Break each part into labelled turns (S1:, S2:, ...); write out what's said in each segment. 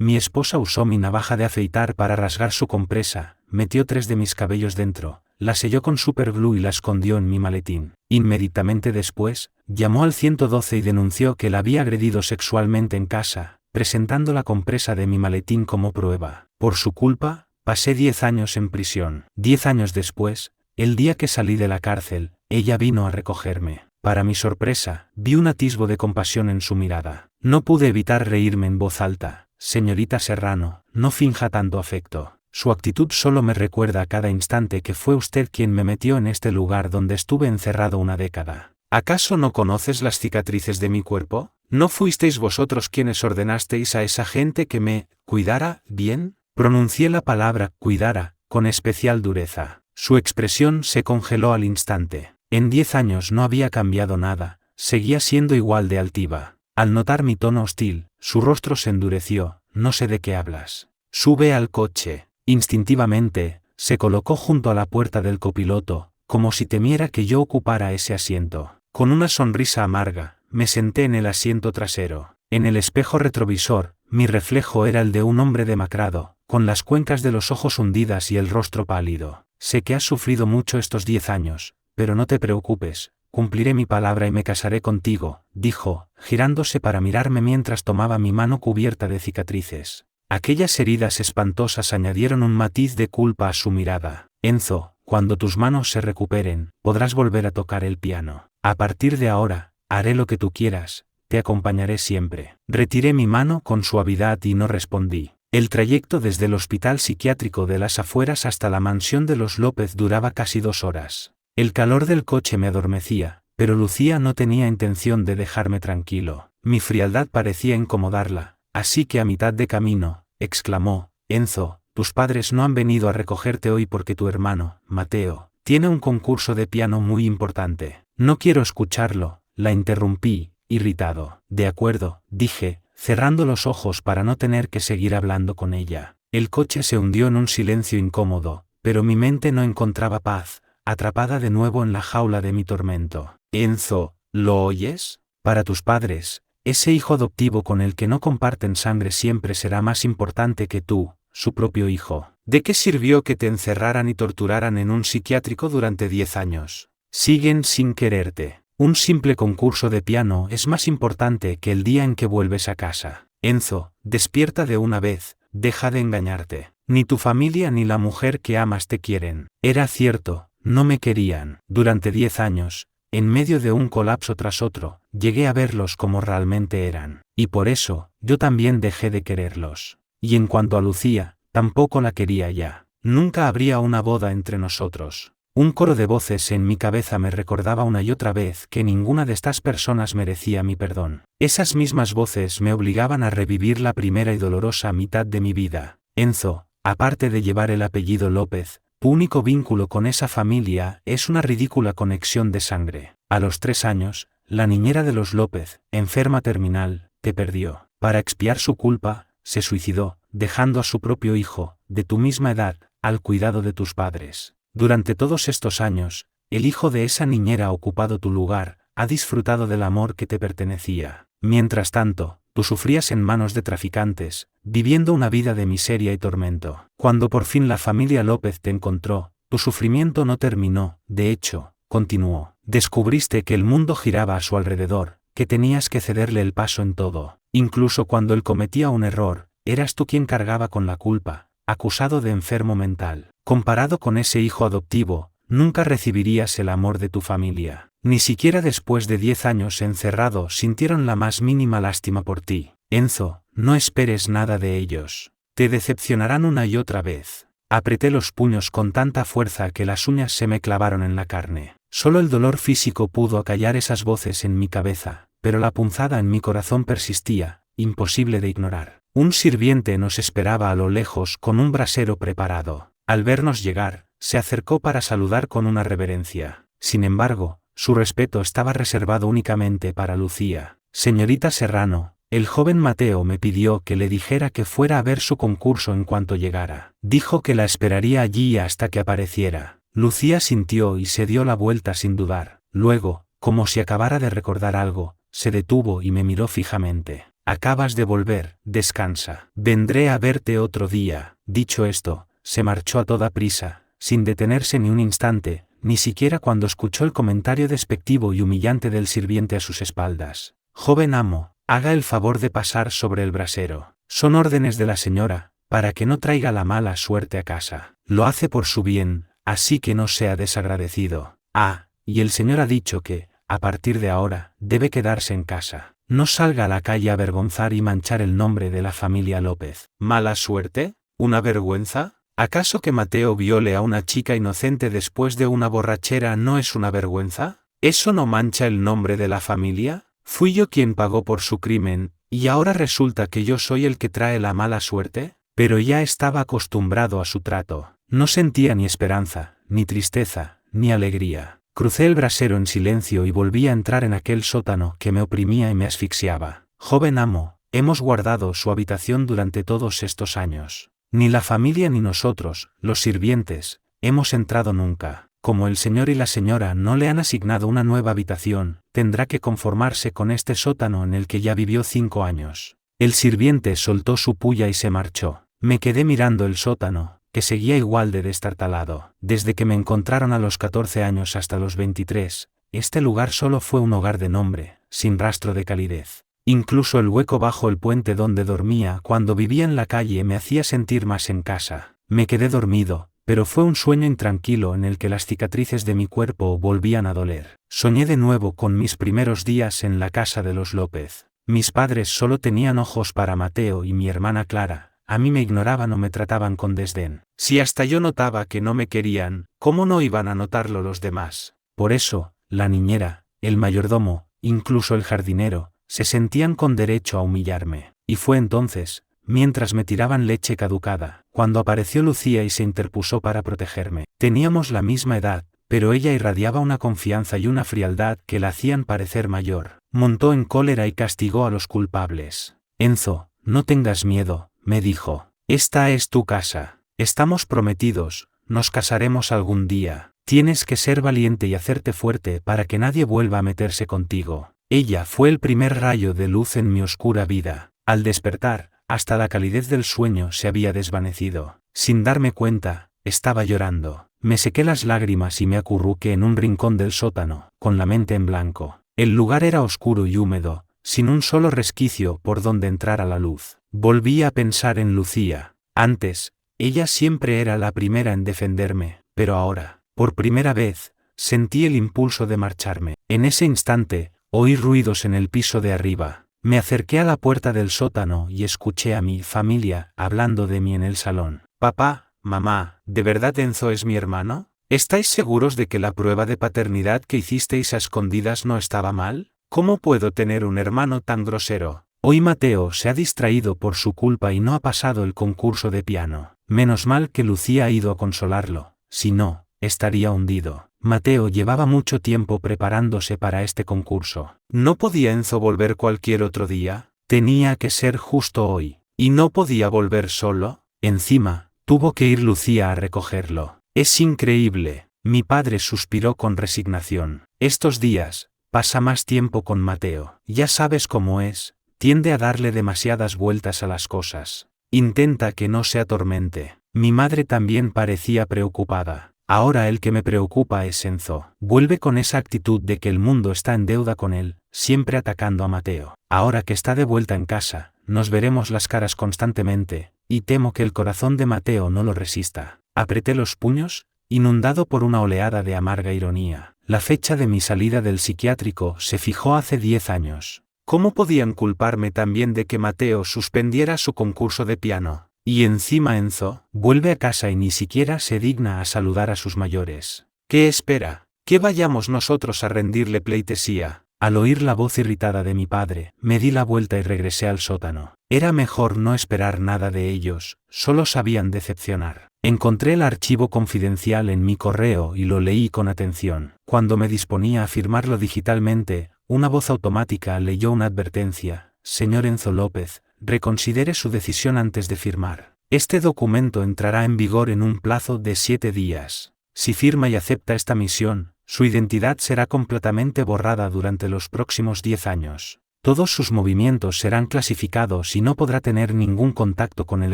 S1: Mi esposa usó mi navaja de afeitar para rasgar su compresa, metió 3 de mis cabellos dentro, la selló con superglue y la escondió en mi maletín. Inmediatamente después, llamó al 112 y denunció que la había agredido sexualmente en casa, presentando la compresa de mi maletín como prueba. Por su culpa, pasé 10 años en prisión. 10 años después, el día que salí de la cárcel, ella vino a recogerme. Para mi sorpresa, vi un atisbo de compasión en su mirada. No pude evitar reírme en voz alta. Señorita Serrano, no finja tanto afecto. Su actitud solo me recuerda a cada instante que fue usted quien me metió en este lugar donde estuve encerrado una década. ¿Acaso no conoces las cicatrices de mi cuerpo? ¿No fuisteis vosotros quienes ordenasteis a esa gente que me cuidara bien? Pronuncié la palabra cuidara con especial dureza. Su expresión se congeló al instante. En 10 años no había cambiado nada, seguía siendo igual de altiva. Al notar mi tono hostil, su rostro se endureció. No sé de qué hablas. Sube al coche. Instintivamente, se colocó junto a la puerta del copiloto, como si temiera que yo ocupara ese asiento. Con una sonrisa amarga, me senté en el asiento trasero. En el espejo retrovisor, mi reflejo era el de un hombre demacrado, con las cuencas de los ojos hundidas y el rostro pálido. Sé que has sufrido mucho estos 10 años, pero no te preocupes, cumpliré mi palabra y me casaré contigo, dijo, girándose para mirarme mientras tomaba mi mano cubierta de cicatrices. Aquellas heridas espantosas añadieron un matiz de culpa a su mirada. Enzo, cuando tus manos se recuperen, podrás volver a tocar el piano. A partir de ahora, haré lo que tú quieras, te acompañaré siempre. Retiré mi mano con suavidad y no respondí. El trayecto desde el hospital psiquiátrico de las afueras hasta la mansión de los López duraba casi 2 horas. El calor del coche me adormecía, pero Lucía no tenía intención de dejarme tranquilo. Mi frialdad parecía incomodarla, así que a mitad de camino, exclamó, Enzo, tus padres no han venido a recogerte hoy porque tu hermano, Mateo, tiene un concurso de piano muy importante. No quiero escucharlo, la interrumpí, irritado. De acuerdo, dije, cerrando los ojos para no tener que seguir hablando con ella. El coche se hundió en un silencio incómodo, pero mi mente no encontraba paz, atrapada de nuevo en la jaula de mi tormento. Enzo, ¿lo oyes? Para tus padres, ese hijo adoptivo con el que no comparten sangre siempre será más importante que tú, su propio hijo. ¿De qué sirvió que te encerraran y torturaran en un psiquiátrico durante 10 años? Siguen sin quererte. Un simple concurso de piano es más importante que el día en que vuelves a casa. Enzo, despierta de una vez, deja de engañarte. Ni tu familia ni la mujer que amas te quieren. Era cierto, no me querían. Durante 10 años, en medio de un colapso tras otro, llegué a verlos como realmente eran. Y por eso, yo también dejé de quererlos. Y en cuanto a Lucía, tampoco la quería ya. Nunca habría una boda entre nosotros. Un coro de voces en mi cabeza me recordaba una y otra vez que ninguna de estas personas merecía mi perdón. Esas mismas voces me obligaban a revivir la primera y dolorosa mitad de mi vida. Enzo, aparte de llevar el apellido López, tu único vínculo con esa familia es una ridícula conexión de sangre. A los 3 años, la niñera de los López, enferma terminal, te perdió. Para expiar su culpa, se suicidó, dejando a su propio hijo, de tu misma edad, al cuidado de tus padres. Durante todos estos años, el hijo de esa niñera ha ocupado tu lugar, ha disfrutado del amor que te pertenecía. Mientras tanto, tú sufrías en manos de traficantes, viviendo una vida de miseria y tormento. Cuando por fin la familia López te encontró, tu sufrimiento no terminó, de hecho, continuó. Descubriste que el mundo giraba a su alrededor, que tenías que cederle el paso en todo. Incluso cuando él cometía un error, eras tú quien cargaba con la culpa, acusado de enfermo mental. Comparado con ese hijo adoptivo, nunca recibirías el amor de tu familia. Ni siquiera después de 10 años encerrado sintieron la más mínima lástima por ti. Enzo, no esperes nada de ellos. Te decepcionarán una y otra vez. Apreté los puños con tanta fuerza que las uñas se me clavaron en la carne. Solo el dolor físico pudo acallar esas voces en mi cabeza, pero la punzada en mi corazón persistía, imposible de ignorar. Un sirviente nos esperaba a lo lejos con un brasero preparado. Al vernos llegar, se acercó para saludar con una reverencia. Sin embargo, su respeto estaba reservado únicamente para Lucía. Señorita Serrano, el joven Mateo me pidió que le dijera que fuera a ver su concurso en cuanto llegara. Dijo que la esperaría allí hasta que apareciera. Lucía sintió y se dio la vuelta sin dudar. Luego, como si acabara de recordar algo, se detuvo y me miró fijamente. Acabas de volver, descansa. Vendré a verte otro día. Dicho esto, se marchó a toda prisa, sin detenerse ni un instante, ni siquiera cuando escuchó el comentario despectivo y humillante del sirviente a sus espaldas. Joven amo, haga el favor de pasar sobre el brasero. Son órdenes de la señora, para que no traiga la mala suerte a casa. Lo hace por su bien, así que no sea desagradecido. Ah, y el señor ha dicho que, a partir de ahora, debe quedarse en casa. No salga a la calle a avergonzar y manchar el nombre de la familia López. ¿Mala suerte? ¿Una vergüenza? ¿Acaso que Mateo viole a una chica inocente después de una borrachera no es una vergüenza? ¿Eso no mancha el nombre de la familia? ¿Fui yo quien pagó por su crimen, y ahora resulta que yo soy el que trae la mala suerte? Pero ya estaba acostumbrado a su trato. No sentía ni esperanza, ni tristeza, ni alegría. Crucé el brasero en silencio y volví a entrar en aquel sótano que me oprimía y me asfixiaba. Joven amo, hemos guardado su habitación durante todos estos años. Ni la familia ni nosotros, los sirvientes, hemos entrado nunca. Como el señor y la señora no le han asignado una nueva habitación, tendrá que conformarse con este sótano en el que ya vivió 5 años. El sirviente soltó su puya y se marchó. Me quedé mirando el sótano, que seguía igual de destartalado. Desde que me encontraron a los 14 años hasta los 23, este lugar solo fue un hogar de nombre, sin rastro de calidez. Incluso el hueco bajo el puente donde dormía cuando vivía en la calle me hacía sentir más en casa. Me quedé dormido, pero fue un sueño intranquilo en el que las cicatrices de mi cuerpo volvían a doler. Soñé de nuevo con mis primeros días en la casa de los López. Mis padres solo tenían ojos para Mateo y mi hermana Clara. A mí me ignoraban o me trataban con desdén. Si hasta yo notaba que no me querían, ¿cómo no iban a notarlo los demás? Por eso, la niñera, el mayordomo, incluso el jardinero, se sentían con derecho a humillarme. Y fue entonces, mientras me tiraban leche caducada, cuando apareció Lucía y se interpuso para protegerme. Teníamos la misma edad, pero ella irradiaba una confianza y una frialdad que la hacían parecer mayor. Montó en cólera y castigó a los culpables. Enzo, no tengas miedo, me dijo. Esta es tu casa. Estamos prometidos, nos casaremos algún día. Tienes que ser valiente y hacerte fuerte para que nadie vuelva a meterse contigo. Ella fue el primer rayo de luz en mi oscura vida. Al despertar, hasta la calidez del sueño se había desvanecido. Sin darme cuenta, estaba llorando. Me sequé las lágrimas y me acurruqué en un rincón del sótano, con la mente en blanco. El lugar era oscuro y húmedo, sin un solo resquicio por donde entrara la luz. Volví a pensar en Lucía. Antes, ella siempre era la primera en defenderme, pero ahora, por primera vez, sentí el impulso de marcharme. En ese instante, oí ruidos en el piso de arriba. Me acerqué a la puerta del sótano y escuché a mi familia hablando de mí en el salón. Papá, mamá, ¿de verdad Enzo es mi hermano? ¿Estáis seguros de que la prueba de paternidad que hicisteis a escondidas no estaba mal? ¿Cómo puedo tener un hermano tan grosero? Hoy Mateo se ha distraído por su culpa y no ha pasado el concurso de piano. Menos mal que Lucía ha ido a consolarlo, si no, estaría hundido. Mateo llevaba mucho tiempo preparándose para este concurso. ¿No podía Enzo volver cualquier otro día? Tenía que ser justo hoy. ¿Y no podía volver solo? Encima, tuvo que ir Lucía a recogerlo. Es increíble. Mi padre suspiró con resignación. Estos días, pasa más tiempo con Mateo. Ya sabes cómo es. Tiende a darle demasiadas vueltas a las cosas. Intenta que no se atormente. Mi madre también parecía preocupada. Ahora el que me preocupa es Enzo. Vuelve con esa actitud de que el mundo está en deuda con él, siempre atacando a Mateo. Ahora que está de vuelta en casa, nos veremos las caras constantemente, y temo que el corazón de Mateo no lo resista. Apreté los puños, inundado por una oleada de amarga ironía. La fecha de mi salida del psiquiátrico se fijó hace 10 años. ¿Cómo podían culparme también de que Mateo suspendiera su concurso de piano? Y encima Enzo vuelve a casa y ni siquiera se digna a saludar a sus mayores. ¿Qué espera? ¿Que vayamos nosotros a rendirle pleitesía? Al oír la voz irritada de mi padre, me di la vuelta y regresé al sótano. Era mejor no esperar nada de ellos, solo sabían decepcionar. Encontré el archivo confidencial en mi correo y lo leí con atención. Cuando me disponía a firmarlo digitalmente, una voz automática leyó una advertencia. Señor Enzo López, reconsidere su decisión antes de firmar. Este documento entrará en vigor en un plazo de 7 días. Si firma y acepta esta misión, su identidad será completamente borrada durante los próximos 10 años. Todos sus movimientos serán clasificados y no podrá tener ningún contacto con el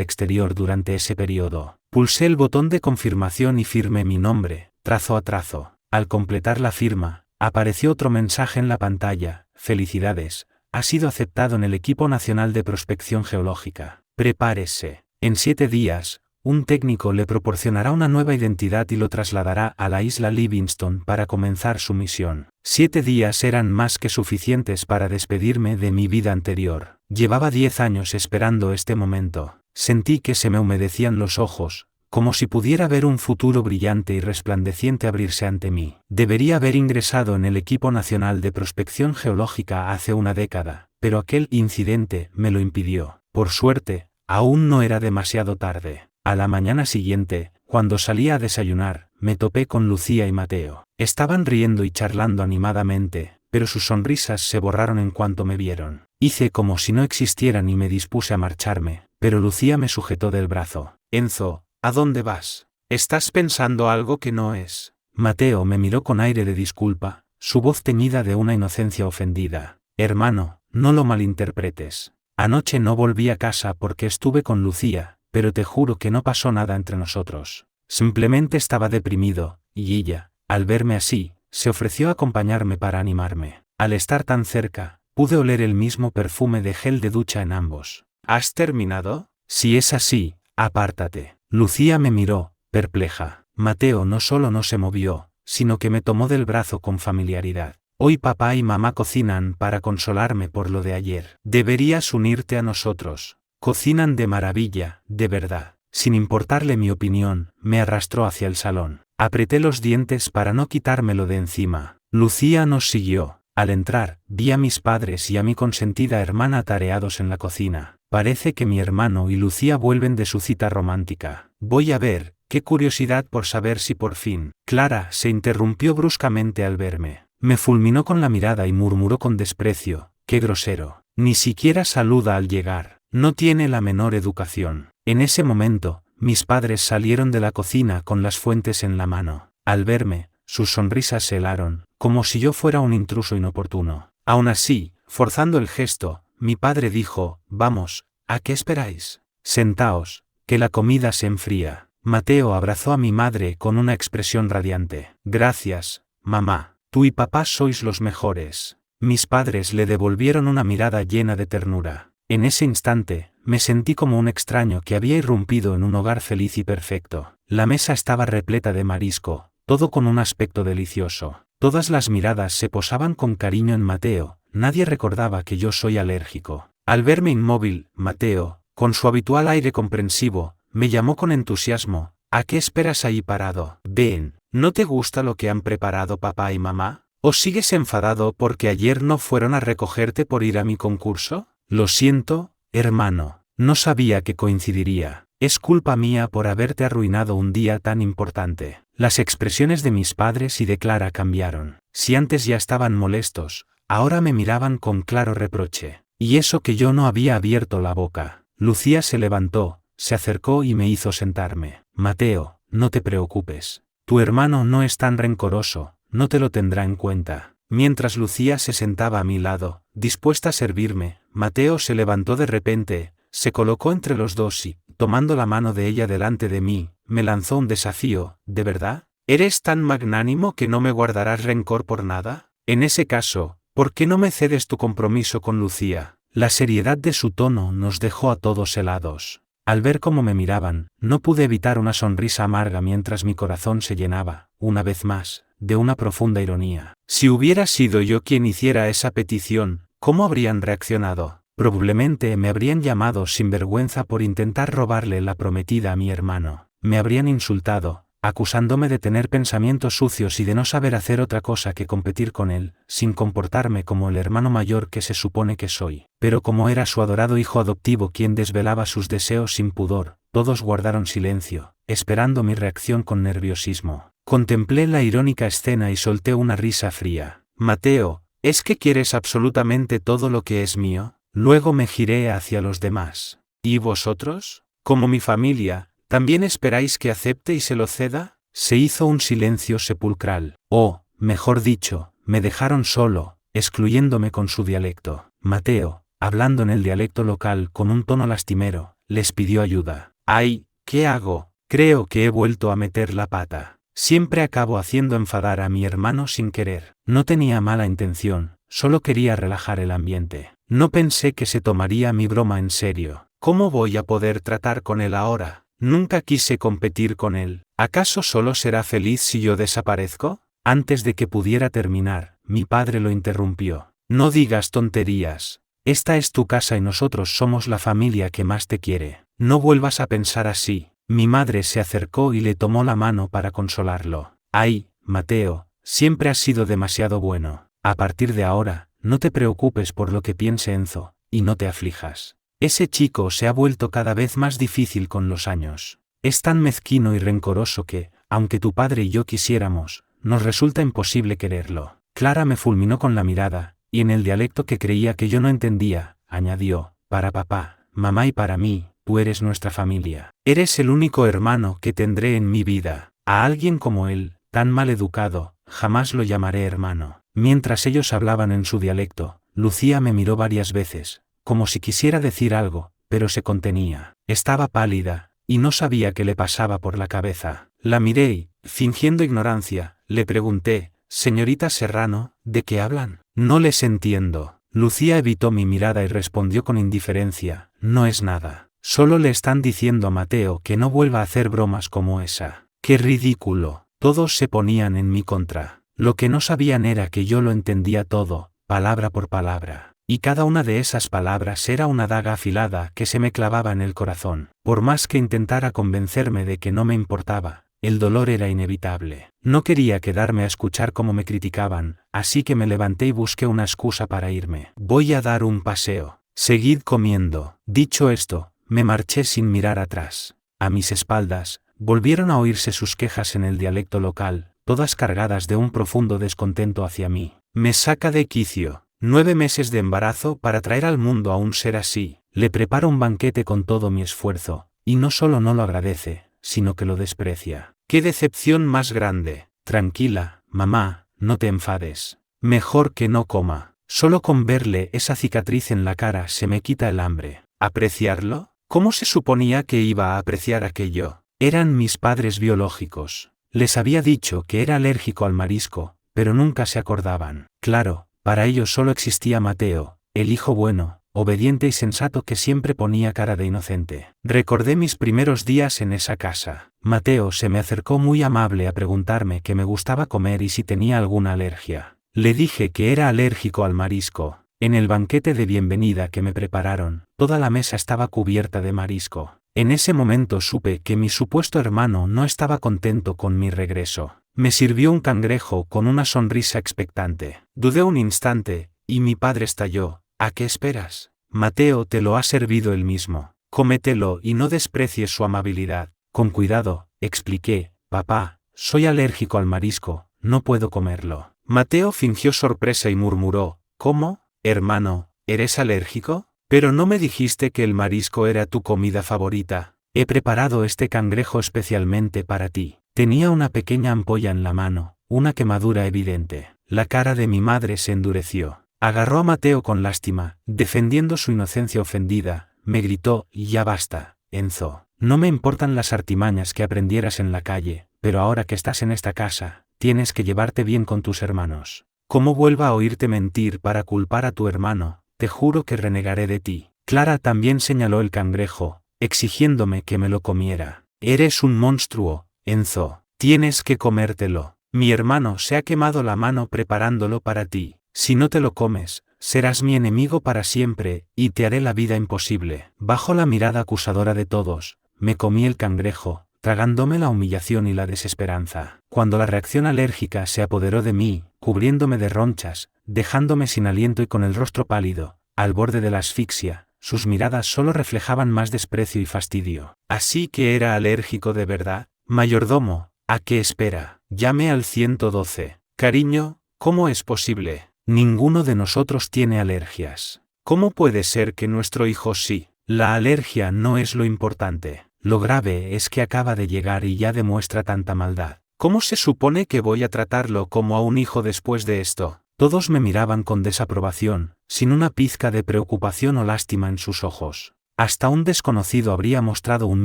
S1: exterior durante ese periodo. Pulsé el botón de confirmación y firmé mi nombre, trazo a trazo. Al completar la firma, apareció otro mensaje en la pantalla: felicidades, ha sido aceptado en el equipo nacional de prospección geológica. Prepárese. En 7 días, un técnico le proporcionará una nueva identidad y lo trasladará a la isla Livingston para comenzar su misión. 7 días eran más que suficientes para despedirme de mi vida anterior. Llevaba 10 años esperando este momento. Sentí que se me humedecían los ojos, como si pudiera ver un futuro brillante y resplandeciente abrirse ante mí. Debería haber ingresado en el equipo nacional de prospección geológica hace una década, pero aquel incidente me lo impidió. Por suerte, aún no era demasiado tarde. A la mañana siguiente, cuando salí a desayunar, me topé con Lucía y Mateo. Estaban riendo y charlando animadamente, pero sus sonrisas se borraron en cuanto me vieron. Hice como si no existieran y me dispuse a marcharme, pero Lucía me sujetó del brazo. Enzo, ¿a dónde vas? ¿Estás pensando algo que no es? Mateo me miró con aire de disculpa, su voz teñida de una inocencia ofendida. Hermano, no lo malinterpretes. Anoche no volví a casa porque estuve con Lucía, pero te juro que no pasó nada entre nosotros. Simplemente estaba deprimido, y ella, al verme así, se ofreció a acompañarme para animarme. Al estar tan cerca, pude oler el mismo perfume de gel de ducha en ambos. ¿Has terminado? Si es así, apártate. Lucía me miró, perpleja. Mateo no solo no se movió, sino que me tomó del brazo con familiaridad. Hoy papá y mamá cocinan para consolarme por lo de ayer. Deberías unirte a nosotros. Cocinan de maravilla, de verdad. Sin importarle mi opinión, me arrastró hacia el salón. Apreté los dientes para no quitármelo de encima. Lucía nos siguió. Al entrar, vi a mis padres y a mi consentida hermana atareados en la cocina. Parece que mi hermano y Lucía vuelven de su cita romántica. Voy a ver, qué curiosidad por saber si por fin. Clara se interrumpió bruscamente al verme. Me fulminó con la mirada y murmuró con desprecio: qué grosero. Ni siquiera saluda al llegar. No tiene la menor educación. En ese momento, mis padres salieron de la cocina con las fuentes en la mano. Al verme, sus sonrisas se helaron, como si yo fuera un intruso inoportuno. Aún así, forzando el gesto, mi padre dijo: vamos, ¿a qué esperáis? Sentaos, que la comida se enfría. Mateo abrazó a mi madre con una expresión radiante. Gracias, mamá. Tú y papá sois los mejores. Mis padres le devolvieron una mirada llena de ternura. En ese instante, me sentí como un extraño que había irrumpido en un hogar feliz y perfecto. La mesa estaba repleta de marisco, todo con un aspecto delicioso. Todas las miradas se posaban con cariño en Mateo, nadie recordaba que yo soy alérgico. Al verme inmóvil, Mateo, con su habitual aire comprensivo, me llamó con entusiasmo: ¿a qué esperas ahí parado? Ven, ¿no te gusta lo que han preparado papá y mamá? ¿O sigues enfadado porque ayer no fueron a recogerte por ir a mi concurso? Lo siento, hermano, no sabía que coincidiría. Es culpa mía por haberte arruinado un día tan importante. Las expresiones de mis padres y de Clara cambiaron. Si antes ya estaban molestos, ahora me miraban con claro reproche. Y eso que yo no había abierto la boca. Lucía se levantó, se acercó y me hizo sentarme. Mateo, no te preocupes. Tu hermano no es tan rencoroso, no te lo tendrá en cuenta. Mientras Lucía se sentaba a mi lado, dispuesta a servirme, Mateo se levantó de repente, se colocó entre los dos y, tomando la mano de ella delante de mí, me lanzó un desafío: ¿de verdad? ¿Eres tan magnánimo que no me guardarás rencor por nada? En ese caso, ¿por qué no me cedes tu compromiso con Lucía? La seriedad de su tono nos dejó a todos helados. Al ver cómo me miraban, no pude evitar una sonrisa amarga mientras mi corazón se llenaba, una vez más, de una profunda ironía. Si hubiera sido yo quien hiciera esa petición, ¿cómo habrían reaccionado? Probablemente me habrían llamado sinvergüenza por intentar robarle la prometida a mi hermano. Me habrían insultado, acusándome de tener pensamientos sucios y de no saber hacer otra cosa que competir con él, sin comportarme como el hermano mayor que se supone que soy. Pero como era su adorado hijo adoptivo quien desvelaba sus deseos sin pudor, todos guardaron silencio, esperando mi reacción con nerviosismo. Contemplé la irónica escena y solté una risa fría. Mateo, ¿es que quieres absolutamente todo lo que es mío? Luego me giré hacia los demás. ¿Y vosotros? Como mi familia, ¿también esperáis que acepte y se lo ceda? Se hizo un silencio sepulcral. O, mejor dicho, me dejaron solo, excluyéndome con su dialecto. Mateo, hablando en el dialecto local con un tono lastimero, les pidió ayuda. ¡Ay! ¿Qué hago? Creo que he vuelto a meter la pata. Siempre acabo haciendo enfadar a mi hermano sin querer. No tenía mala intención, solo quería relajar el ambiente. No pensé que se tomaría mi broma en serio. ¿Cómo voy a poder tratar con él ahora? Nunca quise competir con él. ¿Acaso solo será feliz si yo desaparezco? Antes de que pudiera terminar, mi padre lo interrumpió. No digas tonterías. Esta es tu casa y nosotros somos la familia que más te quiere. No vuelvas a pensar así. Mi madre se acercó y le tomó la mano para consolarlo. Ay, Mateo, siempre has sido demasiado bueno. A partir de ahora, no te preocupes por lo que piense Enzo, y no te aflijas. Ese chico se ha vuelto cada vez más difícil con los años. Es tan mezquino y rencoroso que, aunque tu padre y yo quisiéramos, nos resulta imposible quererlo. Clara me fulminó con la mirada, y en el dialecto que creía que yo no entendía, añadió, para papá, mamá y para mí, tú eres nuestra familia. Eres el único hermano que tendré en mi vida. A alguien como él, tan mal educado, jamás lo llamaré hermano. Mientras ellos hablaban en su dialecto, Lucía me miró varias veces, como si quisiera decir algo, pero se contenía. Estaba pálida, y no sabía qué le pasaba por la cabeza. La miré y, fingiendo ignorancia, le pregunté, señorita Serrano, ¿de qué hablan? No les entiendo. Lucía evitó mi mirada y respondió con indiferencia, no es nada. Solo le están diciendo a Mateo que no vuelva a hacer bromas como esa. ¡Qué ridículo! Todos se ponían en mi contra. Lo que no sabían era que yo lo entendía todo, palabra por palabra. Y cada una de esas palabras era una daga afilada que se me clavaba en el corazón. Por más que intentara convencerme de que no me importaba, el dolor era inevitable. No quería quedarme a escuchar cómo me criticaban, así que me levanté y busqué una excusa para irme. Voy a dar un paseo. Seguid comiendo. Dicho esto, me marché sin mirar atrás. A mis espaldas, volvieron a oírse sus quejas en el dialecto local, todas cargadas de un profundo descontento hacia mí. Me saca de quicio. 9 meses de embarazo para traer al mundo a un ser así. Le preparo un banquete con todo mi esfuerzo, y no solo no lo agradece, sino que lo desprecia. ¡Qué decepción más grande! Tranquila, mamá, no te enfades. Mejor que no coma. Solo con verle esa cicatriz en la cara se me quita el hambre. ¿Apreciarlo? ¿Cómo se suponía que iba a apreciar aquello? Eran mis padres biológicos. Les había dicho que era alérgico al marisco, pero nunca se acordaban. Claro, para ellos solo existía Mateo, el hijo bueno, obediente y sensato que siempre ponía cara de inocente. Recordé mis primeros días en esa casa. Mateo se me acercó muy amable a preguntarme qué me gustaba comer y si tenía alguna alergia. Le dije que era alérgico al marisco. En el banquete de bienvenida que me prepararon, toda la mesa estaba cubierta de marisco. En ese momento supe que mi supuesto hermano no estaba contento con mi regreso. Me sirvió un cangrejo con una sonrisa expectante. Dudé un instante, y mi padre estalló. ¿A qué esperas? Mateo te lo ha servido él mismo. Cómetelo y no desprecies su amabilidad. Con cuidado, expliqué, papá, soy alérgico al marisco, no puedo comerlo. Mateo fingió sorpresa y murmuró, ¿cómo? Hermano, ¿eres alérgico? Pero no me dijiste que el marisco era tu comida favorita. He preparado este cangrejo especialmente para ti. Tenía una pequeña ampolla en la mano, una quemadura evidente. La cara de mi madre se endureció. Agarró a Mateo con lástima, defendiendo su inocencia ofendida, me gritó, ya basta, Enzo. No me importan las artimañas que aprendieras en la calle, pero ahora que estás en esta casa, tienes que llevarte bien con tus hermanos. Como vuelva a oírte mentir para culpar a tu hermano, te juro que renegaré de ti. Clara también señaló el cangrejo, exigiéndome que me lo comiera. Eres un monstruo, Enzo. Tienes que comértelo. Mi hermano se ha quemado la mano preparándolo para ti. Si no te lo comes, serás mi enemigo para siempre, y te haré la vida imposible. Bajo la mirada acusadora de todos, me comí el cangrejo, tragándome la humillación y la desesperanza. Cuando la reacción alérgica se apoderó de mí, cubriéndome de ronchas, dejándome sin aliento y con el rostro pálido, al borde de la asfixia, sus miradas solo reflejaban más desprecio y fastidio. ¿Así que era alérgico de verdad? Mayordomo, ¿a qué espera? Llame al 112. Cariño, ¿cómo es posible? Ninguno de nosotros tiene alergias. ¿Cómo puede ser que nuestro hijo sí? La alergia no es lo importante. Lo grave es que acaba de llegar y ya demuestra tanta maldad. ¿Cómo se supone que voy a tratarlo como a un hijo después de esto? Todos me miraban con desaprobación, sin una pizca de preocupación o lástima en sus ojos. Hasta un desconocido habría mostrado un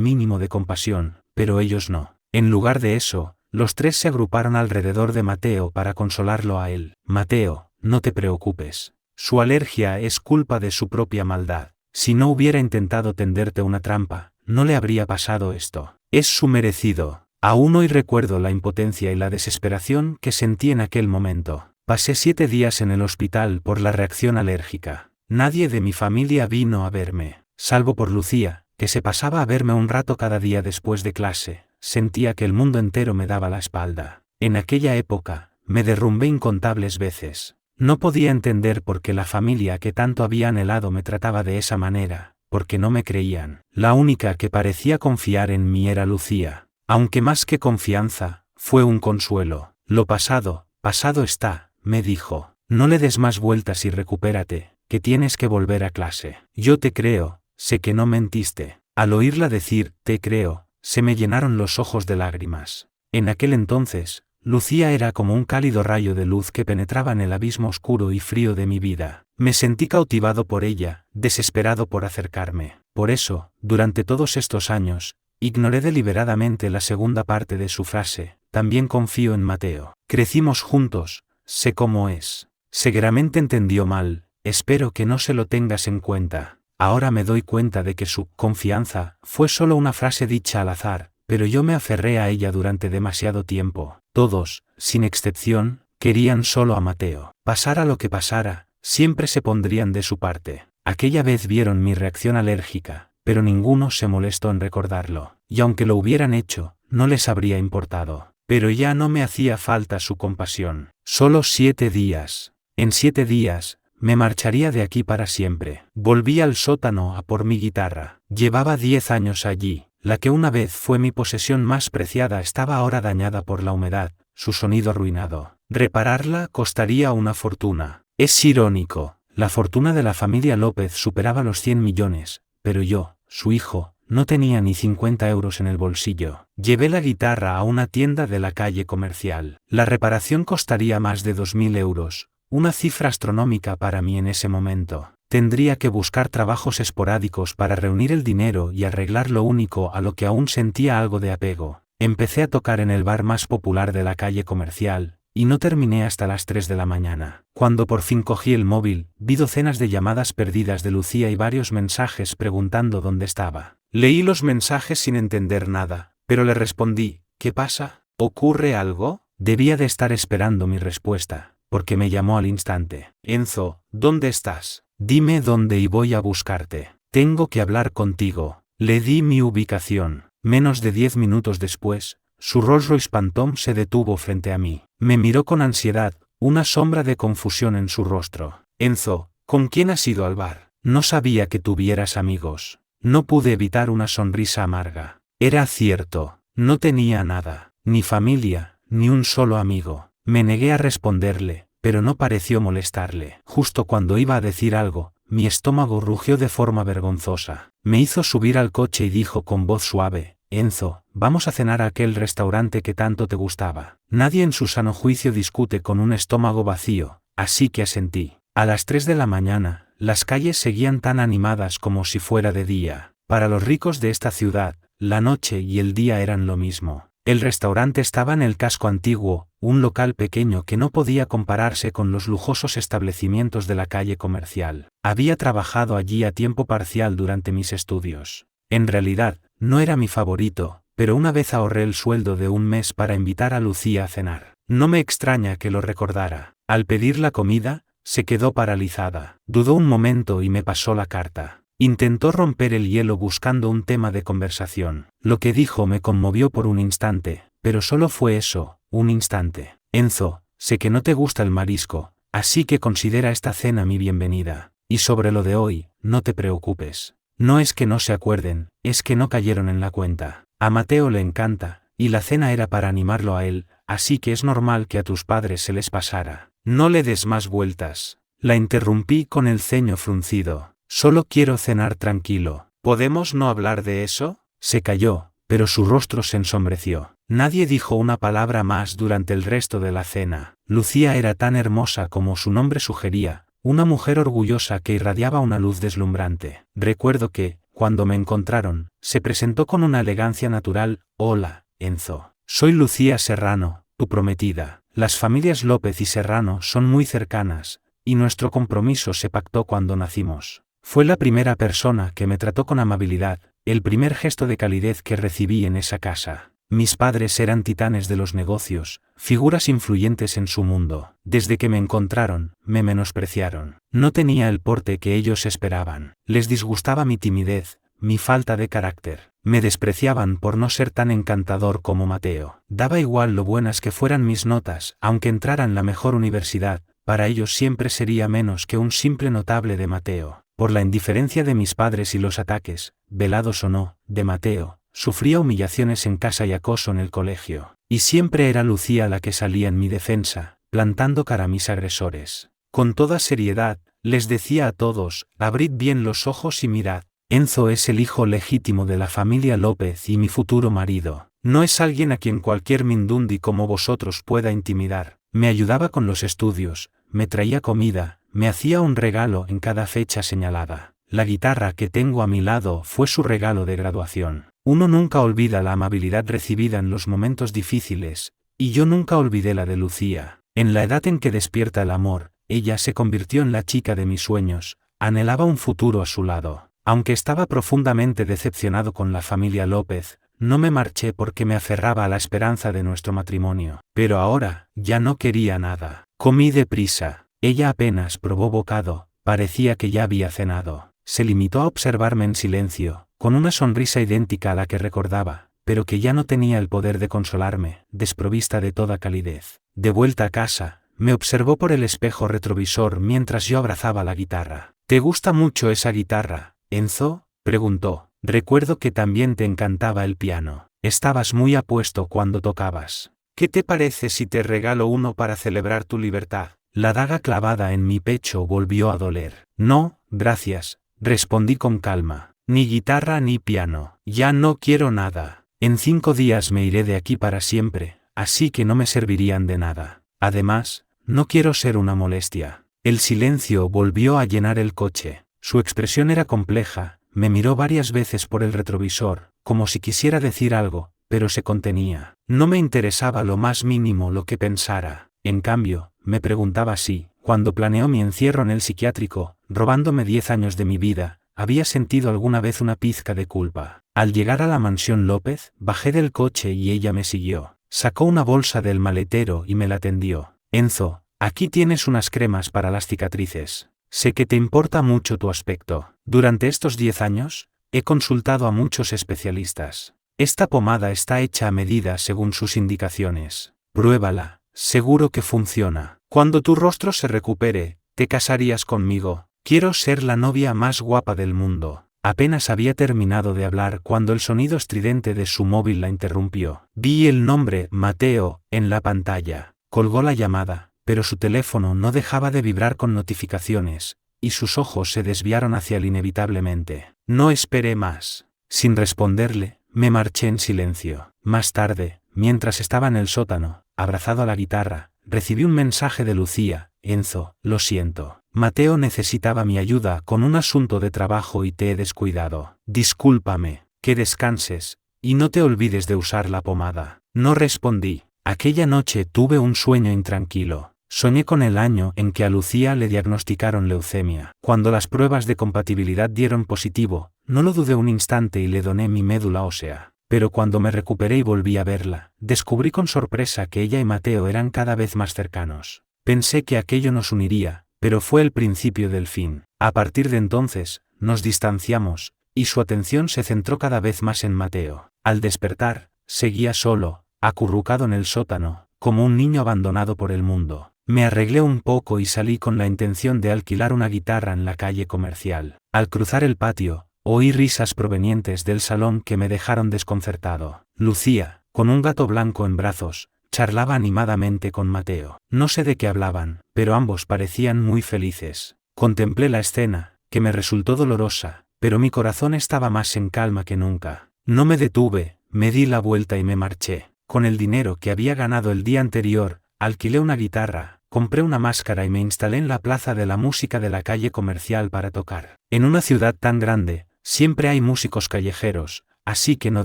S1: mínimo de compasión, pero ellos no. En lugar de eso, los tres se agruparon alrededor de Mateo para consolarlo a él. Mateo, no te preocupes. Su alergia es culpa de su propia maldad. Si no hubiera intentado tenderte una trampa, no le habría pasado esto. Es su merecido. Aún hoy recuerdo la impotencia y la desesperación que sentí en aquel momento. Pasé 7 días en el hospital por la reacción alérgica. Nadie de mi familia vino a verme, salvo por Lucía, que se pasaba a verme un rato cada día después de clase. Sentía que el mundo entero me daba la espalda. En aquella época, me derrumbé incontables veces. No podía entender por qué la familia que tanto había anhelado me trataba de esa manera, porque no me creían. La única que parecía confiar en mí era Lucía. Aunque más que confianza, fue un consuelo. Lo pasado, pasado está, me dijo. No le des más vueltas y recupérate, que tienes que volver a clase. Yo te creo, sé que no mentiste. Al oírla decir, te creo, se me llenaron los ojos de lágrimas. En aquel entonces, Lucía era como un cálido rayo de luz que penetraba en el abismo oscuro y frío de mi vida. Me sentí cautivado por ella, desesperado por acercarme. Por eso, durante todos estos años, ignoré deliberadamente la segunda parte de su frase. También confío en Mateo. Crecimos juntos, sé cómo es. Seguramente entendió mal, espero que no se lo tengas en cuenta. Ahora me doy cuenta de que su confianza fue solo una frase dicha al azar, pero yo me aferré a ella durante demasiado tiempo. Todos, sin excepción, querían solo a Mateo. Pasara lo que pasara, siempre se pondrían de su parte. Aquella vez vieron mi reacción alérgica, pero ninguno se molestó en recordarlo. Y aunque lo hubieran hecho, no les habría importado. Pero ya no me hacía falta su compasión. Solo 7 días. En 7 días, me marcharía de aquí para siempre. Volví al sótano a por mi guitarra. Llevaba 10 años allí. La que una vez fue mi posesión más preciada estaba ahora dañada por la humedad, su sonido arruinado. Repararla costaría una fortuna. Es irónico, la fortuna de la familia López superaba los 100 millones, pero yo, su hijo, no tenía ni 50 euros en el bolsillo. Llevé la guitarra a una tienda de la calle Comercial. La reparación costaría más de 2.000 euros, una cifra astronómica para mí en ese momento. Tendría que buscar trabajos esporádicos para reunir el dinero y arreglar lo único a lo que aún sentía algo de apego. Empecé a tocar en el bar más popular de la calle Comercial, y no terminé hasta las 3 de la mañana. Cuando por fin cogí el móvil, vi docenas de llamadas perdidas de Lucía y varios mensajes preguntando dónde estaba. Leí los mensajes sin entender nada, pero le respondí, ¿qué pasa? ¿Ocurre algo? Debía de estar esperando mi respuesta, porque me llamó al instante. Enzo, ¿dónde estás? Dime dónde y voy a buscarte. Tengo que hablar contigo. Le di mi ubicación. Menos de 10 minutos después, su Rolls Royce Phantom se detuvo frente a mí. Me miró con ansiedad, una sombra de confusión en su rostro. Enzo, ¿con quién has ido al bar? No sabía que tuvieras amigos. No pude evitar una sonrisa amarga. Era cierto, no tenía nada, ni familia, ni un solo amigo. Me negué a responderle, pero no pareció molestarle. Justo cuando iba a decir algo, mi estómago rugió de forma vergonzosa. Me hizo subir al coche y dijo con voz suave, Enzo, vamos a cenar a aquel restaurante que tanto te gustaba. Nadie en su sano juicio discute con un estómago vacío, así que asentí. A las 3 de la mañana, las calles seguían tan animadas como si fuera de día. Para los ricos de esta ciudad, la noche y el día eran lo mismo. El restaurante estaba en el casco antiguo, un local pequeño que no podía compararse con los lujosos establecimientos de la calle Comercial. Había trabajado allí a tiempo parcial durante mis estudios. En realidad, no era mi favorito, pero una vez ahorré el sueldo de un mes para invitar a Lucía a cenar. No me extraña que lo recordara. Al pedir la comida, se quedó paralizada. Dudó un momento y me pasó la carta. Intentó romper el hielo buscando un tema de conversación. Lo que dijo me conmovió por un instante, pero solo fue eso, un instante. Enzo, sé que no te gusta el marisco, así que considera esta cena mi bienvenida. Y sobre lo de hoy, no te preocupes. No es que no se acuerden, es que no cayeron en la cuenta. A Mateo le encanta, y la cena era para animarlo a él, así que es normal que a tus padres se les pasara. No le des más vueltas. La interrumpí con el ceño fruncido. Solo quiero cenar tranquilo. ¿Podemos no hablar de eso? Se calló, pero su rostro se ensombreció. Nadie dijo una palabra más durante el resto de la cena. Lucía era tan hermosa como su nombre sugería, una mujer orgullosa que irradiaba una luz deslumbrante. Recuerdo que, cuando me encontraron, se presentó con una elegancia natural. Hola, Enzo. Soy Lucía Serrano, tu prometida. Las familias López y Serrano son muy cercanas, y nuestro compromiso se pactó cuando nacimos. Fue la primera persona que me trató con amabilidad, el primer gesto de calidez que recibí en esa casa. Mis padres eran titanes de los negocios, figuras influyentes en su mundo. Desde que me encontraron, me menospreciaron. No tenía el porte que ellos esperaban. Les disgustaba mi timidez, mi falta de carácter. Me despreciaban por no ser tan encantador como Mateo. Daba igual lo buenas que fueran mis notas, aunque entrara en la mejor universidad, para ellos siempre sería menos que un simple notable de Mateo. Por la indiferencia de mis padres y los ataques, velados o no, de Mateo, sufría humillaciones en casa y acoso en el colegio. Y siempre era Lucía la que salía en mi defensa, plantando cara a mis agresores. Con toda seriedad, les decía a todos, abrid bien los ojos y mirad. Enzo es el hijo legítimo de la familia López y mi futuro marido. No es alguien a quien cualquier mindundi como vosotros pueda intimidar. Me ayudaba con los estudios, me traía comida, me hacía un regalo en cada fecha señalada. La guitarra que tengo a mi lado fue su regalo de graduación. Uno nunca olvida la amabilidad recibida en los momentos difíciles, y yo nunca olvidé la de Lucía. En la edad en que despierta el amor, ella se convirtió en la chica de mis sueños, anhelaba un futuro a su lado. Aunque estaba profundamente decepcionado con la familia López, no me marché porque me aferraba a la esperanza de nuestro matrimonio. Pero ahora, ya no quería nada. Comí deprisa. Ella apenas probó bocado, parecía que ya había cenado. Se limitó a observarme en silencio, con una sonrisa idéntica a la que recordaba, pero que ya no tenía el poder de consolarme, desprovista de toda calidez. De vuelta a casa, me observó por el espejo retrovisor mientras yo abrazaba la guitarra. ¿Te gusta mucho esa guitarra, Enzo?, preguntó. Recuerdo que también te encantaba el piano. Estabas muy apuesto cuando tocabas. ¿Qué te parece si te regalo uno para celebrar tu libertad? La daga clavada en mi pecho volvió a doler. No, gracias, respondí con calma. Ni guitarra ni piano. Ya no quiero nada. En 5 días me iré de aquí para siempre, así que no me servirían de nada. Además, no quiero ser una molestia. El silencio volvió a llenar el coche. Su expresión era compleja. Me miró varias veces por el retrovisor, como si quisiera decir algo, pero se contenía. No me interesaba lo más mínimo lo que pensara. En cambio, me preguntaba si, cuando planeó mi encierro en el psiquiátrico, robándome 10 años de mi vida, había sentido alguna vez una pizca de culpa. Al llegar a la mansión López, bajé del coche y ella me siguió. Sacó una bolsa del maletero y me la tendió. Enzo, aquí tienes unas cremas para las cicatrices. Sé que te importa mucho tu aspecto. Durante estos 10 años, he consultado a muchos especialistas. Esta pomada está hecha a medida según sus indicaciones. Pruébala, seguro que funciona. Cuando tu rostro se recupere, ¿te casarías conmigo? Quiero ser la novia más guapa del mundo. Apenas había terminado de hablar cuando el sonido estridente de su móvil la interrumpió. Vi el nombre Mateo en la pantalla. Colgó la llamada, pero su teléfono no dejaba de vibrar con notificaciones, y sus ojos se desviaron hacia él inevitablemente. No esperé más. Sin responderle, me marché en silencio. Más tarde, mientras estaba en el sótano, abrazado a la guitarra, recibí un mensaje de Lucía. Enzo, lo siento. Mateo necesitaba mi ayuda con un asunto de trabajo y te he descuidado. Discúlpame, que descanses, y no te olvides de usar la pomada. No respondí. Aquella noche tuve un sueño intranquilo. Soñé con el año en que a Lucía le diagnosticaron leucemia. Cuando las pruebas de compatibilidad dieron positivo, no lo dudé un instante y le doné mi médula ósea. Pero cuando me recuperé y volví a verla, descubrí con sorpresa que ella y Mateo eran cada vez más cercanos. Pensé que aquello nos uniría, pero fue el principio del fin. A partir de entonces, nos distanciamos, y su atención se centró cada vez más en Mateo. Al despertar, seguía solo, acurrucado en el sótano, como un niño abandonado por el mundo. Me arreglé un poco y salí con la intención de alquilar una guitarra en la calle Comercial. Al cruzar el patio, oí risas provenientes del salón que me dejaron desconcertado. Lucía, con un gato blanco en brazos, charlaba animadamente con Mateo. No sé de qué hablaban, pero ambos parecían muy felices. Contemplé la escena, que me resultó dolorosa, pero mi corazón estaba más en calma que nunca. No me detuve, me di la vuelta y me marché. Con el dinero que había ganado el día anterior, alquilé una guitarra, compré una máscara y me instalé en la plaza de la música de la calle comercial para tocar. En una ciudad tan grande, siempre hay músicos callejeros, así que no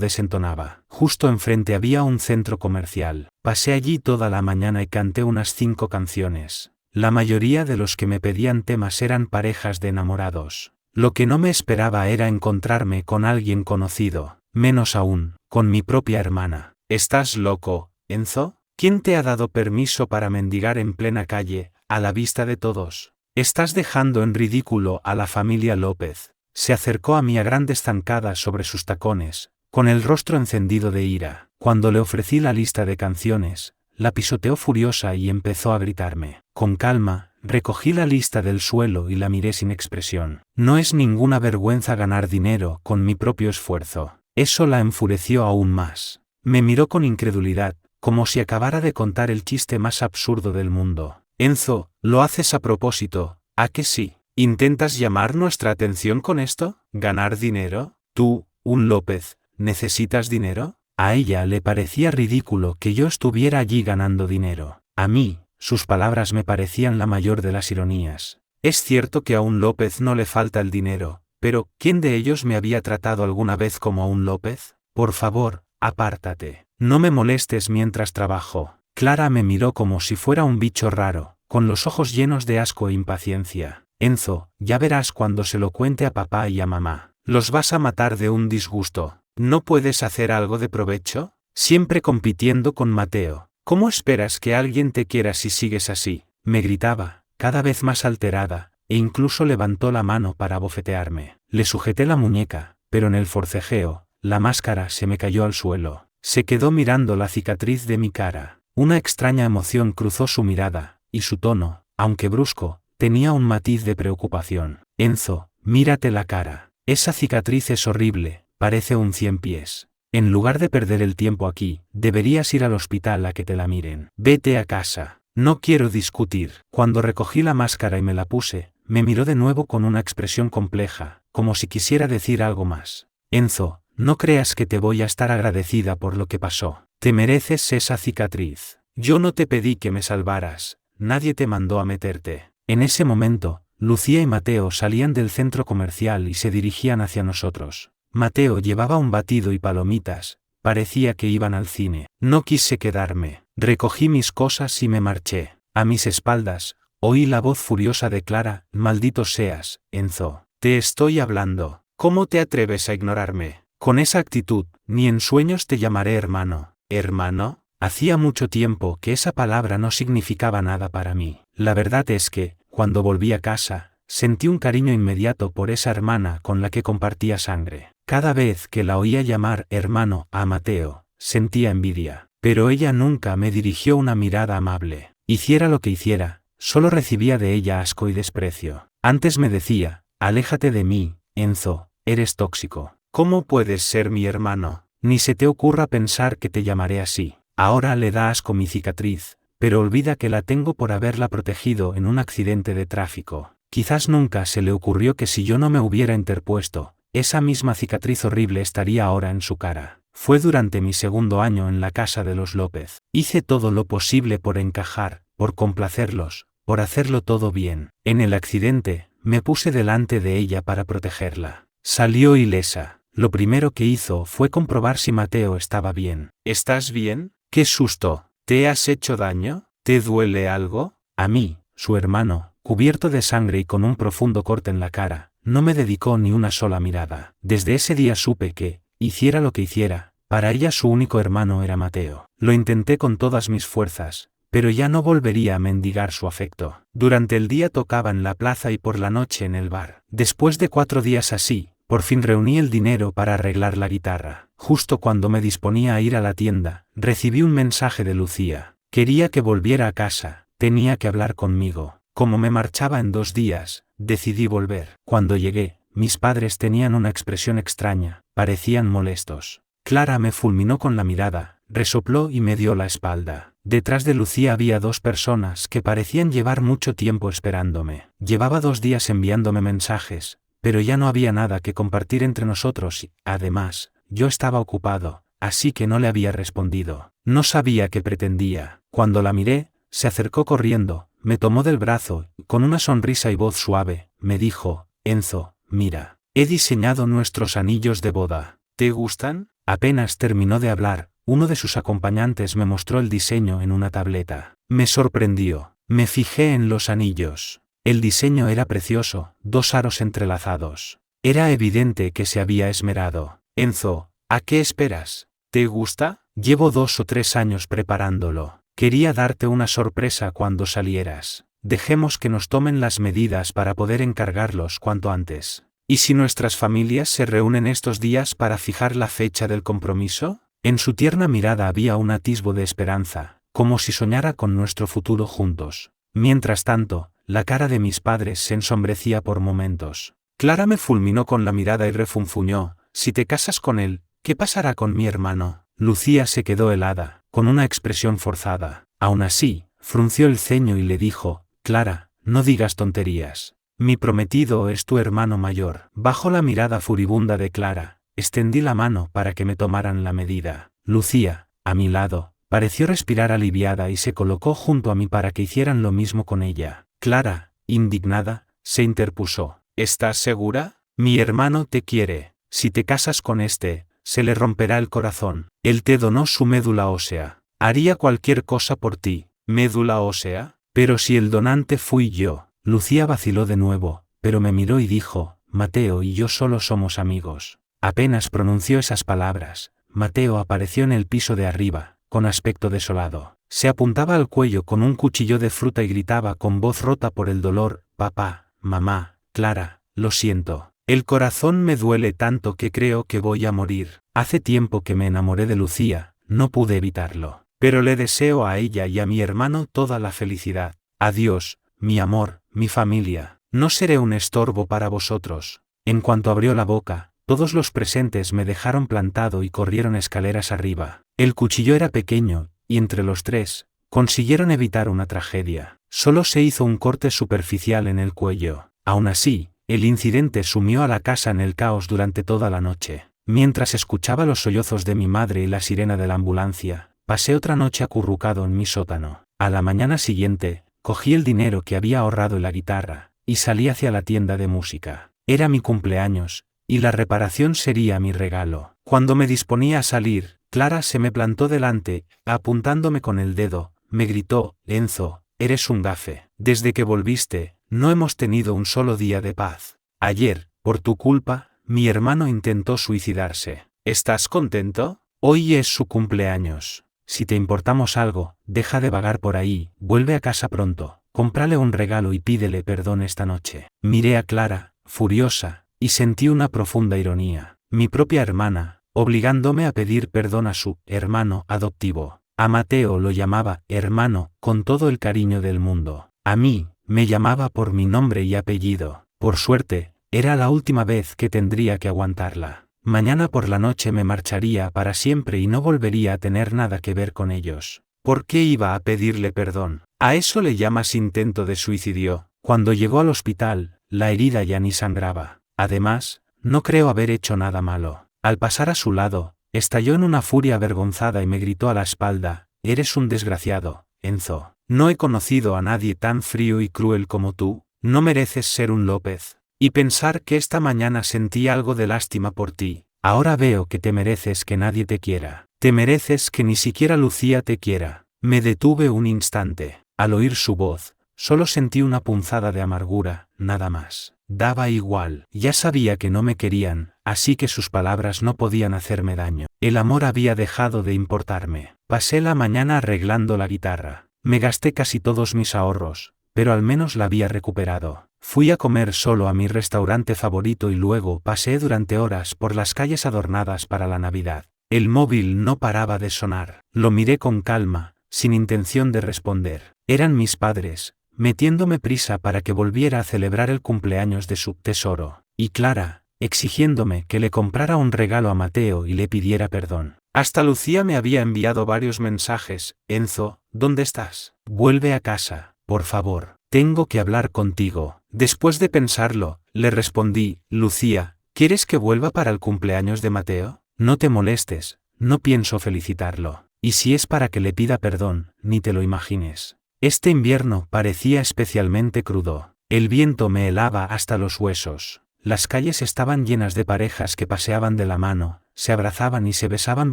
S1: desentonaba. Justo enfrente había un centro comercial. Pasé allí toda la mañana y canté unas 5 canciones. La mayoría de los que me pedían temas eran parejas de enamorados. Lo que no me esperaba era encontrarme con alguien conocido, menos aún, con mi propia hermana. ¿Estás loco, Enzo? ¿Quién te ha dado permiso para mendigar en plena calle, a la vista de todos? Estás dejando en ridículo a la familia López. Se acercó a mí a grandes zancadas sobre sus tacones, con el rostro encendido de ira. Cuando le ofrecí la lista de canciones, la pisoteó furiosa y empezó a gritarme. Con calma, recogí la lista del suelo y la miré sin expresión. No es ninguna vergüenza ganar dinero con mi propio esfuerzo. Eso la enfureció aún más. Me miró con incredulidad, como si acabara de contar el chiste más absurdo del mundo. Enzo, ¿lo haces a propósito? ¿A que sí? ¿Intentas llamar nuestra atención con esto? ¿Ganar dinero? Tú, un López, ¿necesitas dinero? A ella le parecía ridículo que yo estuviera allí ganando dinero. A mí, sus palabras me parecían la mayor de las ironías. Es cierto que a un López no le falta el dinero, pero ¿quién de ellos me había tratado alguna vez como a un López? Por favor, apártate. No me molestes mientras trabajo. Clara me miró como si fuera un bicho raro, con los ojos llenos de asco e impaciencia. Enzo, ya verás cuando se lo cuente a papá y a mamá. Los vas a matar de un disgusto. ¿No puedes hacer algo de provecho? Siempre compitiendo con Mateo. ¿Cómo esperas que alguien te quiera si sigues así? Me gritaba, cada vez más alterada, e incluso levantó la mano para bofetearme. Le sujeté la muñeca, pero en el forcejeo, la máscara se me cayó al suelo. Se quedó mirando la cicatriz de mi cara. Una extraña emoción cruzó su mirada, y su tono, aunque brusco, tenía un matiz de preocupación. Enzo, mírate la cara. Esa cicatriz es horrible, parece un 100 pies. En lugar de perder el tiempo aquí, deberías ir al hospital a que te la miren. Vete a casa. No quiero discutir. Cuando recogí la máscara y me la puse, me miró de nuevo con una expresión compleja, como si quisiera decir algo más. Enzo, no creas que te voy a estar agradecida por lo que pasó. Te mereces esa cicatriz. Yo no te pedí que me salvaras, nadie te mandó a meterte. En ese momento, Lucía y Mateo salían del centro comercial y se dirigían hacia nosotros. Mateo llevaba un batido y palomitas, parecía que iban al cine. No quise quedarme, recogí mis cosas y me marché. A mis espaldas, oí la voz furiosa de Clara: maldito seas, Enzo. Te estoy hablando. ¿Cómo te atreves a ignorarme? Con esa actitud, ni en sueños te llamaré hermano. ¿Hermano? Hacía mucho tiempo que esa palabra no significaba nada para mí. La verdad es que, cuando volví a casa, sentí un cariño inmediato por esa hermana con la que compartía sangre. Cada vez que la oía llamar hermano a Mateo, sentía envidia. Pero ella nunca me dirigió una mirada amable. Hiciera lo que hiciera, solo recibía de ella asco y desprecio. Antes me decía: aléjate de mí, Enzo, eres tóxico. ¿Cómo puedes ser mi hermano? Ni se te ocurra pensar que te llamaré así. Ahora le da asco mi cicatriz, pero olvida que la tengo por haberla protegido en un accidente de tráfico. Quizás nunca se le ocurrió que si yo no me hubiera interpuesto, esa misma cicatriz horrible estaría ahora en su cara. Fue durante mi segundo año en la casa de los López. Hice todo lo posible por encajar, por complacerlos, por hacerlo todo bien. En el accidente, me puse delante de ella para protegerla. Salió ilesa. Lo primero que hizo fue comprobar si Mateo estaba bien. ¿Estás bien? ¡Qué susto! ¿Te has hecho daño? ¿Te duele algo? A mí, su hermano, cubierto de sangre y con un profundo corte en la cara, no me dedicó ni una sola mirada. Desde ese día supe que, hiciera lo que hiciera, para ella su único hermano era Mateo. Lo intenté con todas mis fuerzas, pero ya no volvería a mendigar su afecto. Durante el día tocaba en la plaza y por la noche en el bar. Después de 4 días así, por fin reuní el dinero para arreglar la guitarra. Justo cuando me disponía a ir a la tienda, recibí un mensaje de Lucía. Quería que volviera a casa, tenía que hablar conmigo. Como me marchaba en 2 días, decidí volver. Cuando llegué, mis padres tenían una expresión extraña, parecían molestos. Clara me fulminó con la mirada, resopló y me dio la espalda. Detrás de Lucía había 2 personas que parecían llevar mucho tiempo esperándome. Llevaba 2 días enviándome mensajes, pero ya no había nada que compartir entre nosotros y, además, yo estaba ocupado, así que no le había respondido. No sabía qué pretendía. Cuando la miré, se acercó corriendo, me tomó del brazo, y con una sonrisa y voz suave, me dijo: Enzo, mira, he diseñado nuestros anillos de boda. ¿Te gustan? Apenas terminó de hablar, uno de sus acompañantes me mostró el diseño en una tableta. Me sorprendió. Me fijé en los anillos. El diseño era precioso, 2 aros entrelazados. Era evidente que se había esmerado. Enzo, ¿a qué esperas? ¿Te gusta? Llevo 2 o 3 años preparándolo. Quería darte una sorpresa cuando salieras. Dejemos que nos tomen las medidas para poder encargarlos cuanto antes. ¿Y si nuestras familias se reúnen estos días para fijar la fecha del compromiso? En su tierna mirada había un atisbo de esperanza, como si soñara con nuestro futuro juntos. Mientras tanto, la cara de mis padres se ensombrecía por momentos. Clara me fulminó con la mirada y refunfuñó: si te casas con él, ¿qué pasará con mi hermano? Lucía se quedó helada, con una expresión forzada. Aún así, frunció el ceño y le dijo: Clara, no digas tonterías. Mi prometido es tu hermano mayor. Bajo la mirada furibunda de Clara, extendí la mano para que me tomaran la medida. Lucía, a mi lado, pareció respirar aliviada y se colocó junto a mí para que hicieran lo mismo con ella. Clara, indignada, se interpuso: ¿Estás segura? Mi hermano te quiere. Si te casas con este, se le romperá el corazón. Él te donó su médula ósea. Haría cualquier cosa por ti. ¿Médula ósea? Pero si el donante fui yo. Lucía vaciló de nuevo, pero me miró y dijo: Mateo y yo solo somos amigos. Apenas pronunció esas palabras, Mateo apareció en el piso de arriba, con aspecto desolado. Se apuntaba al cuello con un cuchillo de fruta y gritaba con voz rota por el dolor: Papá, mamá, Clara, lo siento. El corazón me duele tanto que creo que voy a morir. Hace tiempo que me enamoré de Lucía, no pude evitarlo. Pero le deseo a ella y a mi hermano toda la felicidad. Adiós, mi amor, mi familia. No seré un estorbo para vosotros. En cuanto abrió la boca, todos los presentes me dejaron plantado y corrieron escaleras arriba. El cuchillo era pequeño, y entre los 3, consiguieron evitar una tragedia. Solo se hizo un corte superficial en el cuello. Aún así, el incidente sumió a la casa en el caos durante toda la noche. Mientras escuchaba los sollozos de mi madre y la sirena de la ambulancia, pasé otra noche acurrucado en mi sótano. A la mañana siguiente, cogí el dinero que había ahorrado en la guitarra, y salí hacia la tienda de música. Era mi cumpleaños, y la reparación sería mi regalo. Cuando me disponía a salir, Clara se me plantó delante, apuntándome con el dedo, me gritó: Enzo, eres un gafe. Desde que volviste, no hemos tenido un solo día de paz. Ayer, por tu culpa, mi hermano intentó suicidarse. ¿Estás contento? Hoy es su cumpleaños. Si te importamos algo, deja de vagar por ahí, vuelve a casa pronto, cómprale un regalo y pídele perdón esta noche. Miré a Clara, furiosa, y sentí una profunda ironía. Mi propia hermana, obligándome a pedir perdón a su hermano adoptivo. A Mateo lo llamaba hermano con todo el cariño del mundo. A mí, me llamaba por mi nombre y apellido. Por suerte, era la última vez que tendría que aguantarla. Mañana por la noche me marcharía para siempre y no volvería a tener nada que ver con ellos. ¿Por qué iba a pedirle perdón? ¿A eso le llamas intento de suicidio? Cuando llegó al hospital, la herida ya ni sangraba. Además, no creo haber hecho nada malo. Al pasar a su lado, estalló en una furia avergonzada y me gritó a la espalda: Eres un desgraciado, Enzo. No he conocido a nadie tan frío y cruel como tú. No mereces ser un López. Y pensar que esta mañana sentí algo de lástima por ti. Ahora veo que te mereces que nadie te quiera. Te mereces que ni siquiera Lucía te quiera. Me detuve un instante. Al oír su voz, solo sentí una punzada de amargura, nada más. Daba igual. Ya sabía que no me querían, así que sus palabras no podían hacerme daño. El amor había dejado de importarme. Pasé la mañana arreglando la guitarra. Me gasté casi todos mis ahorros, pero al menos la había recuperado. Fui a comer solo a mi restaurante favorito y luego pasé durante horas por las calles adornadas para la Navidad. El móvil no paraba de sonar. Lo miré con calma, sin intención de responder. Eran mis padres, metiéndome prisa para que volviera a celebrar el cumpleaños de su tesoro. Y Clara, exigiéndome que le comprara un regalo a Mateo y le pidiera perdón. Hasta Lucía me había enviado varios mensajes: Enzo, ¿dónde estás? Vuelve a casa, por favor. Tengo que hablar contigo. Después de pensarlo, le respondí: Lucía, ¿quieres que vuelva para el cumpleaños de Mateo? No te molestes, no pienso felicitarlo. Y si es para que le pida perdón, ni te lo imagines. Este invierno parecía especialmente crudo. El viento me helaba hasta los huesos. Las calles estaban llenas de parejas que paseaban de la mano, se abrazaban y se besaban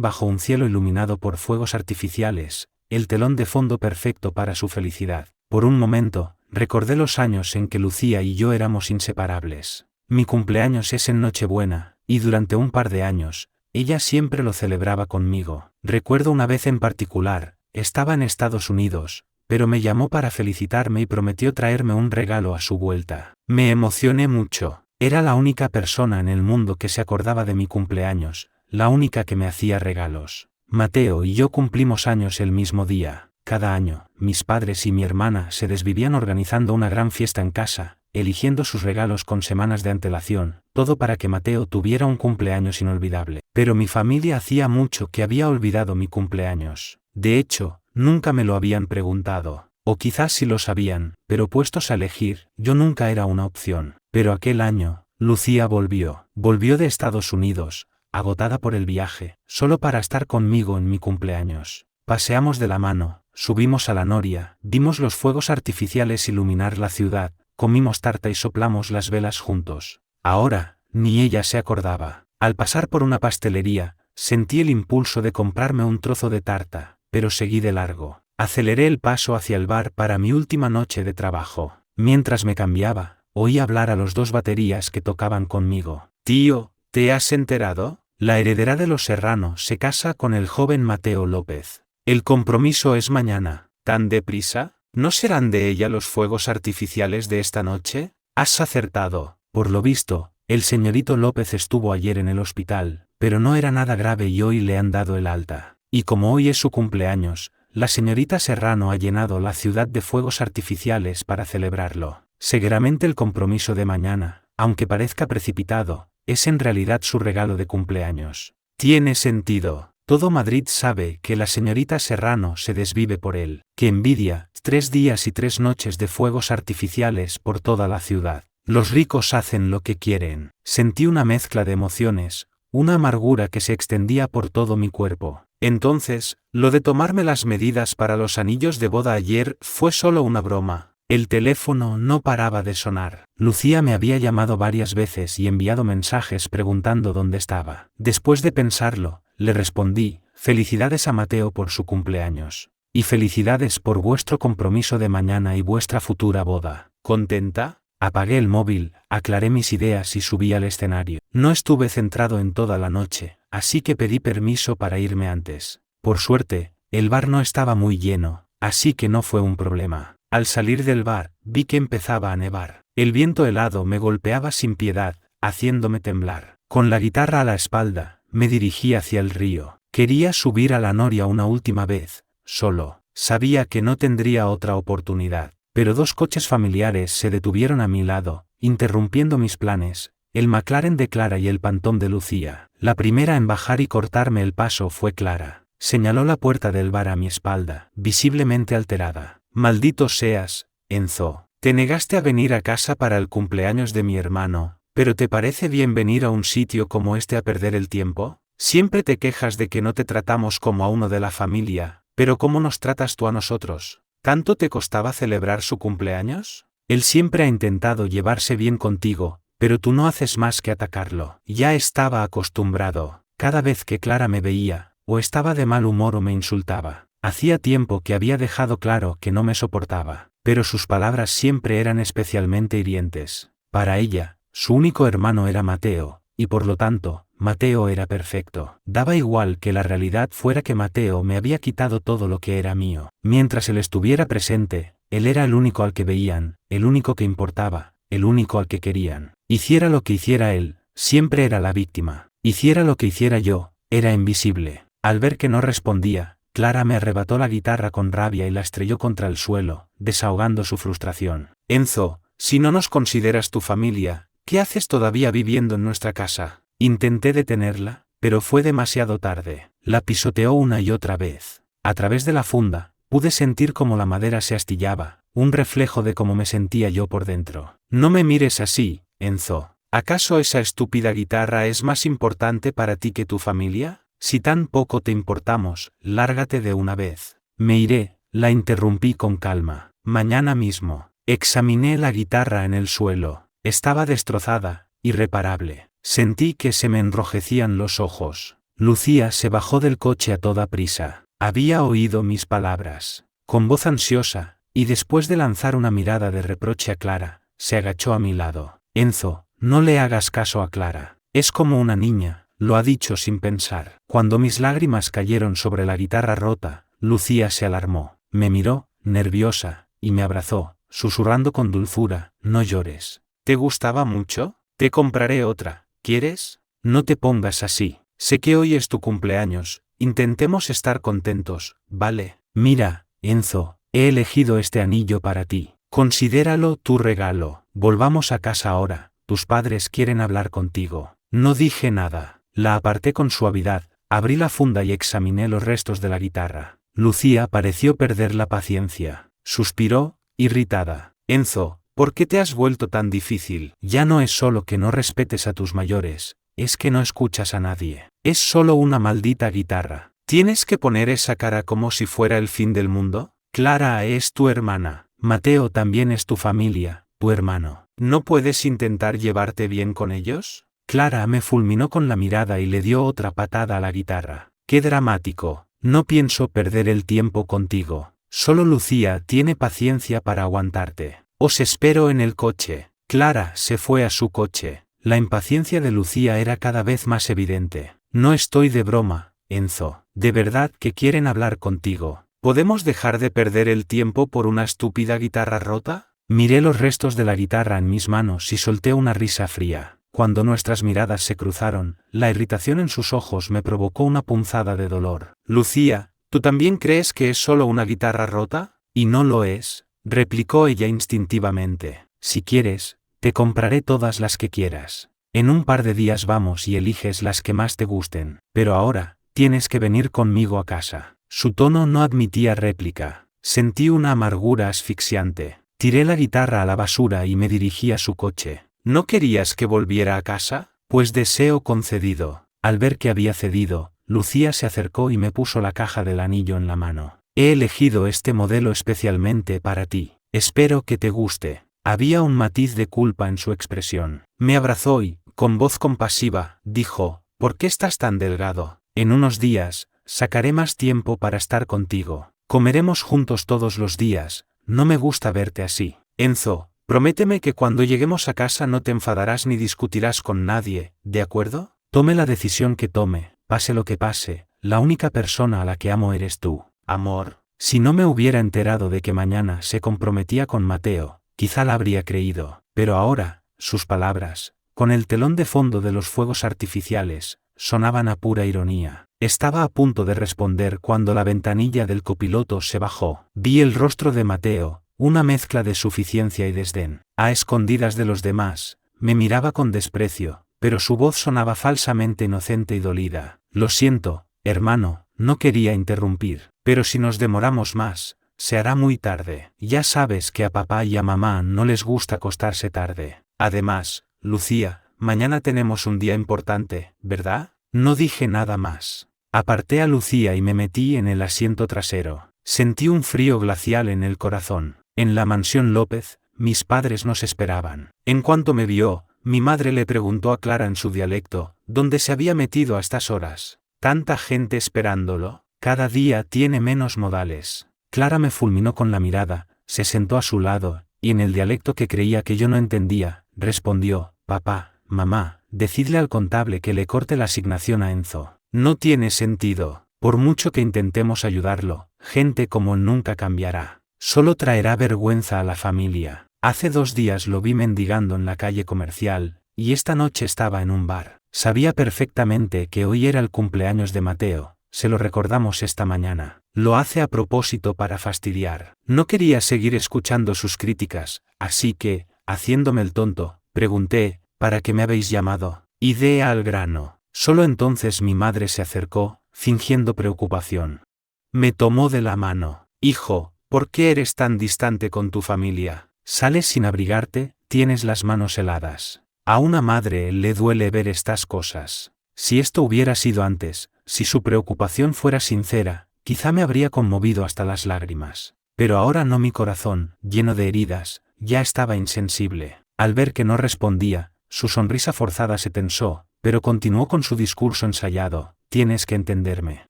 S1: bajo un cielo iluminado por fuegos artificiales, el telón de fondo perfecto para su felicidad. Por un momento, recordé los años en que Lucía y yo éramos inseparables. Mi cumpleaños es en Nochebuena, y durante un par de años, ella siempre lo celebraba conmigo. Recuerdo una vez en particular, estaba en Estados Unidos, pero me llamó para felicitarme y prometió traerme un regalo a su vuelta. Me emocioné mucho. Era la única persona en el mundo que se acordaba de mi cumpleaños, la única que me hacía regalos. Mateo y yo cumplimos años el mismo día. Cada año, mis padres y mi hermana se desvivían organizando una gran fiesta en casa, eligiendo sus regalos con semanas de antelación, todo para que Mateo tuviera un cumpleaños inolvidable. Pero mi familia hacía mucho que había olvidado mi cumpleaños. De hecho, nunca me lo habían preguntado, o quizás sí lo sabían, pero puestos a elegir, yo nunca era una opción. Pero aquel año, Lucía volvió de Estados Unidos, agotada por el viaje, solo para estar conmigo en mi cumpleaños. Paseamos de la mano, subimos a la noria, vimos los fuegos artificiales iluminar la ciudad, comimos tarta y soplamos las velas juntos. Ahora, ni ella se acordaba. Al pasar por una pastelería, sentí el impulso de comprarme un trozo de tarta, pero seguí de largo. Aceleré el paso hacia el bar para mi última noche de trabajo. Mientras me cambiaba, oí hablar a los dos baterías que tocaban conmigo. «Tío, ¿te has enterado? La heredera de los Serrano se casa con el joven Mateo López. El compromiso es mañana». «¿Tan deprisa? ¿No serán de ella los fuegos artificiales de esta noche?» «Has acertado. Por lo visto, el señorito López estuvo ayer en el hospital, pero no era nada grave y hoy le han dado el alta. Y como hoy es su cumpleaños, la señorita Serrano ha llenado la ciudad de fuegos artificiales para celebrarlo. Seguramente el compromiso de mañana, aunque parezca precipitado, es en realidad su regalo de cumpleaños». «Tiene sentido. Todo Madrid sabe que la señorita Serrano se desvive por él. ¡Qué envidia! 3 días y 3 noches de fuegos artificiales por toda la ciudad. Los ricos hacen lo que quieren». Sentí una mezcla de emociones, una amargura que se extendía por todo mi cuerpo. Entonces, lo de tomarme las medidas para los anillos de boda ayer fue solo una broma. El teléfono no paraba de sonar. Lucía me había llamado varias veces y enviado mensajes preguntando dónde estaba. Después de pensarlo, le respondí: «Felicidades a Mateo por su cumpleaños. Y felicidades por vuestro compromiso de mañana y vuestra futura boda». «¿Contenta?». Apagué el móvil, aclaré mis ideas y subí al escenario. No estuve centrado en toda la noche, así que pedí permiso para irme antes. Por suerte, el bar no estaba muy lleno, así que no fue un problema. Al salir del bar, vi que empezaba a nevar. El viento helado me golpeaba sin piedad, haciéndome temblar. Con la guitarra a la espalda, me dirigí hacia el río. Quería subir a la noria una última vez, solo. Sabía que no tendría otra oportunidad. Pero 2 coches familiares se detuvieron a mi lado, interrumpiendo mis planes, el McLaren de Clara y el Pantón de Lucía. La primera en bajar y cortarme el paso fue Clara. Señaló la puerta del bar a mi espalda, visiblemente alterada. «Maldito seas, Enzo. Te negaste a venir a casa para el cumpleaños de mi hermano, pero ¿te parece bien venir a un sitio como este a perder el tiempo? Siempre te quejas de que no te tratamos como a uno de la familia, pero ¿cómo nos tratas tú a nosotros? ¿Tanto te costaba celebrar su cumpleaños? Él siempre ha intentado llevarse bien contigo, pero tú no haces más que atacarlo». Ya estaba acostumbrado. Cada vez que Clara me veía, o estaba de mal humor o me insultaba. Hacía tiempo que había dejado claro que no me soportaba, pero sus palabras siempre eran especialmente hirientes. Para ella, su único hermano era Mateo, y por lo tanto, Mateo era perfecto. Daba igual que la realidad fuera que Mateo me había quitado todo lo que era mío. Mientras él estuviera presente, él era el único al que veían, el único que importaba, el único al que querían. Hiciera lo que hiciera él, siempre era la víctima. Hiciera lo que hiciera yo, era invisible. Al ver que no respondía, Clara me arrebató la guitarra con rabia y la estrelló contra el suelo, desahogando su frustración. «Enzo, si no nos consideras tu familia, ¿qué haces todavía viviendo en nuestra casa?». Intenté detenerla, pero fue demasiado tarde. La pisoteó una y otra vez. A través de la funda, pude sentir cómo la madera se astillaba, un reflejo de cómo me sentía yo por dentro. «No me mires así, Enzo. ¿Acaso esa estúpida guitarra es más importante para ti que tu familia? Si tan poco te importamos, lárgate de una vez. Me iré, la interrumpí con calma. Mañana mismo. Examiné la guitarra en el suelo. Estaba destrozada, irreparable. Sentí que se me enrojecían los ojos. Lucía se bajó del coche a toda prisa. Había oído mis palabras. Con voz ansiosa, y después de lanzar una mirada de reproche a Clara, se agachó a mi lado. Enzo, no le hagas caso a Clara. Es como una niña, lo ha dicho sin pensar. Cuando mis lágrimas cayeron sobre la guitarra rota, Lucía se alarmó. Me miró, nerviosa, y me abrazó, susurrando con dulzura, no llores. ¿Te gustaba mucho? Te compraré otra, ¿quieres? No te pongas así. Sé que hoy es tu cumpleaños, intentemos estar contentos, ¿vale? Mira, Enzo, he elegido este anillo para ti. Considéralo tu regalo. Volvamos a casa ahora, tus padres quieren hablar contigo. No dije nada. La aparté con suavidad, abrí la funda y examiné los restos de la guitarra. Lucía pareció perder la paciencia. Suspiró, irritada. Enzo, ¿por qué te has vuelto tan difícil? Ya no es solo que no respetes a tus mayores, es que no escuchas a nadie. Es solo una maldita guitarra. ¿Tienes que poner esa cara como si fuera el fin del mundo? Clara es tu hermana. Mateo también es tu familia, tu hermano. ¿No puedes intentar llevarte bien con ellos? Clara me fulminó con la mirada y le dio otra patada a la guitarra. ¡Qué dramático! No pienso perder el tiempo contigo. Solo Lucía tiene paciencia para aguantarte. Os espero en el coche. Clara se fue a su coche. La impaciencia de Lucía era cada vez más evidente. No estoy de broma, Enzo. De verdad que quieren hablar contigo. ¿Podemos dejar de perder el tiempo por una estúpida guitarra rota? Miré los restos de la guitarra en mis manos y solté una risa fría. Cuando nuestras miradas se cruzaron, la irritación en sus ojos me provocó una punzada de dolor. Lucía, ¿tú también crees que es solo una guitarra rota? Y no lo es, replicó ella instintivamente. Si quieres, te compraré todas las que quieras. En un par de días vamos y eliges las que más te gusten. Pero ahora, tienes que venir conmigo a casa. Su tono no admitía réplica. Sentí una amargura asfixiante. Tiré la guitarra a la basura y me dirigí a su coche. ¿No querías que volviera a casa? Pues deseo concedido. Al ver que había cedido, Lucía se acercó y me puso la caja del anillo en la mano. He elegido este modelo especialmente para ti. Espero que te guste. Había un matiz de culpa en su expresión. Me abrazó y, con voz compasiva, dijo, ¿por qué estás tan delgado? En unos días, sacaré más tiempo para estar contigo. Comeremos juntos todos los días. No me gusta verte así. Enzo, prométeme que cuando lleguemos a casa no te enfadarás ni discutirás con nadie, ¿de acuerdo? Tome la decisión que tome, pase lo que pase, la única persona a la que amo eres tú. Amor, si no me hubiera enterado de que mañana se comprometía con Mateo, quizá la habría creído, pero ahora, sus palabras, con el telón de fondo de los fuegos artificiales, sonaban a pura ironía. Estaba a punto de responder cuando la ventanilla del copiloto se bajó. Vi el rostro de Mateo, una mezcla de suficiencia y desdén. A escondidas de los demás, me miraba con desprecio, pero su voz sonaba falsamente inocente y dolida. Lo siento, hermano, no quería interrumpir, pero si nos demoramos más, se hará muy tarde. Ya sabes que a papá y a mamá no les gusta acostarse tarde. Además, Lucía, mañana tenemos un día importante, ¿verdad? No dije nada más. Aparté a Lucía y me metí en el asiento trasero. Sentí un frío glacial en el corazón. En la mansión López, mis padres nos esperaban. En cuanto me vio, mi madre le preguntó a Clara en su dialecto, ¿dónde se había metido a estas horas? ¿Tanta gente esperándolo? Cada día tiene menos modales. Clara me fulminó con la mirada, se sentó a su lado, y en el dialecto que creía que yo no entendía, respondió, papá, mamá, decidle al contable que le corte la asignación a Enzo. No tiene sentido. Por mucho que intentemos ayudarlo, gente como él nunca cambiará. Solo traerá vergüenza a la familia. Hace 2 días lo vi mendigando en la calle Comercial, y esta noche estaba en un bar. Sabía perfectamente que hoy era el cumpleaños de Mateo, se lo recordamos esta mañana. Lo hace a propósito para fastidiar. No quería seguir escuchando sus críticas, así que, haciéndome el tonto, pregunté, ¿para qué me habéis llamado? Idea al grano. Solo entonces mi madre se acercó, fingiendo preocupación. Me tomó de la mano. Hijo, ¿por qué eres tan distante con tu familia? ¿Sales sin abrigarte? Tienes las manos heladas. A una madre le duele ver estas cosas. Si esto hubiera sido antes, Si su preocupación fuera sincera, quizá me habría conmovido hasta las lágrimas. Pero ahora no, mi corazón, lleno de heridas, ya estaba insensible. Al ver que no respondía, su sonrisa forzada se tensó, pero continuó con su discurso ensayado. Tienes que entenderme.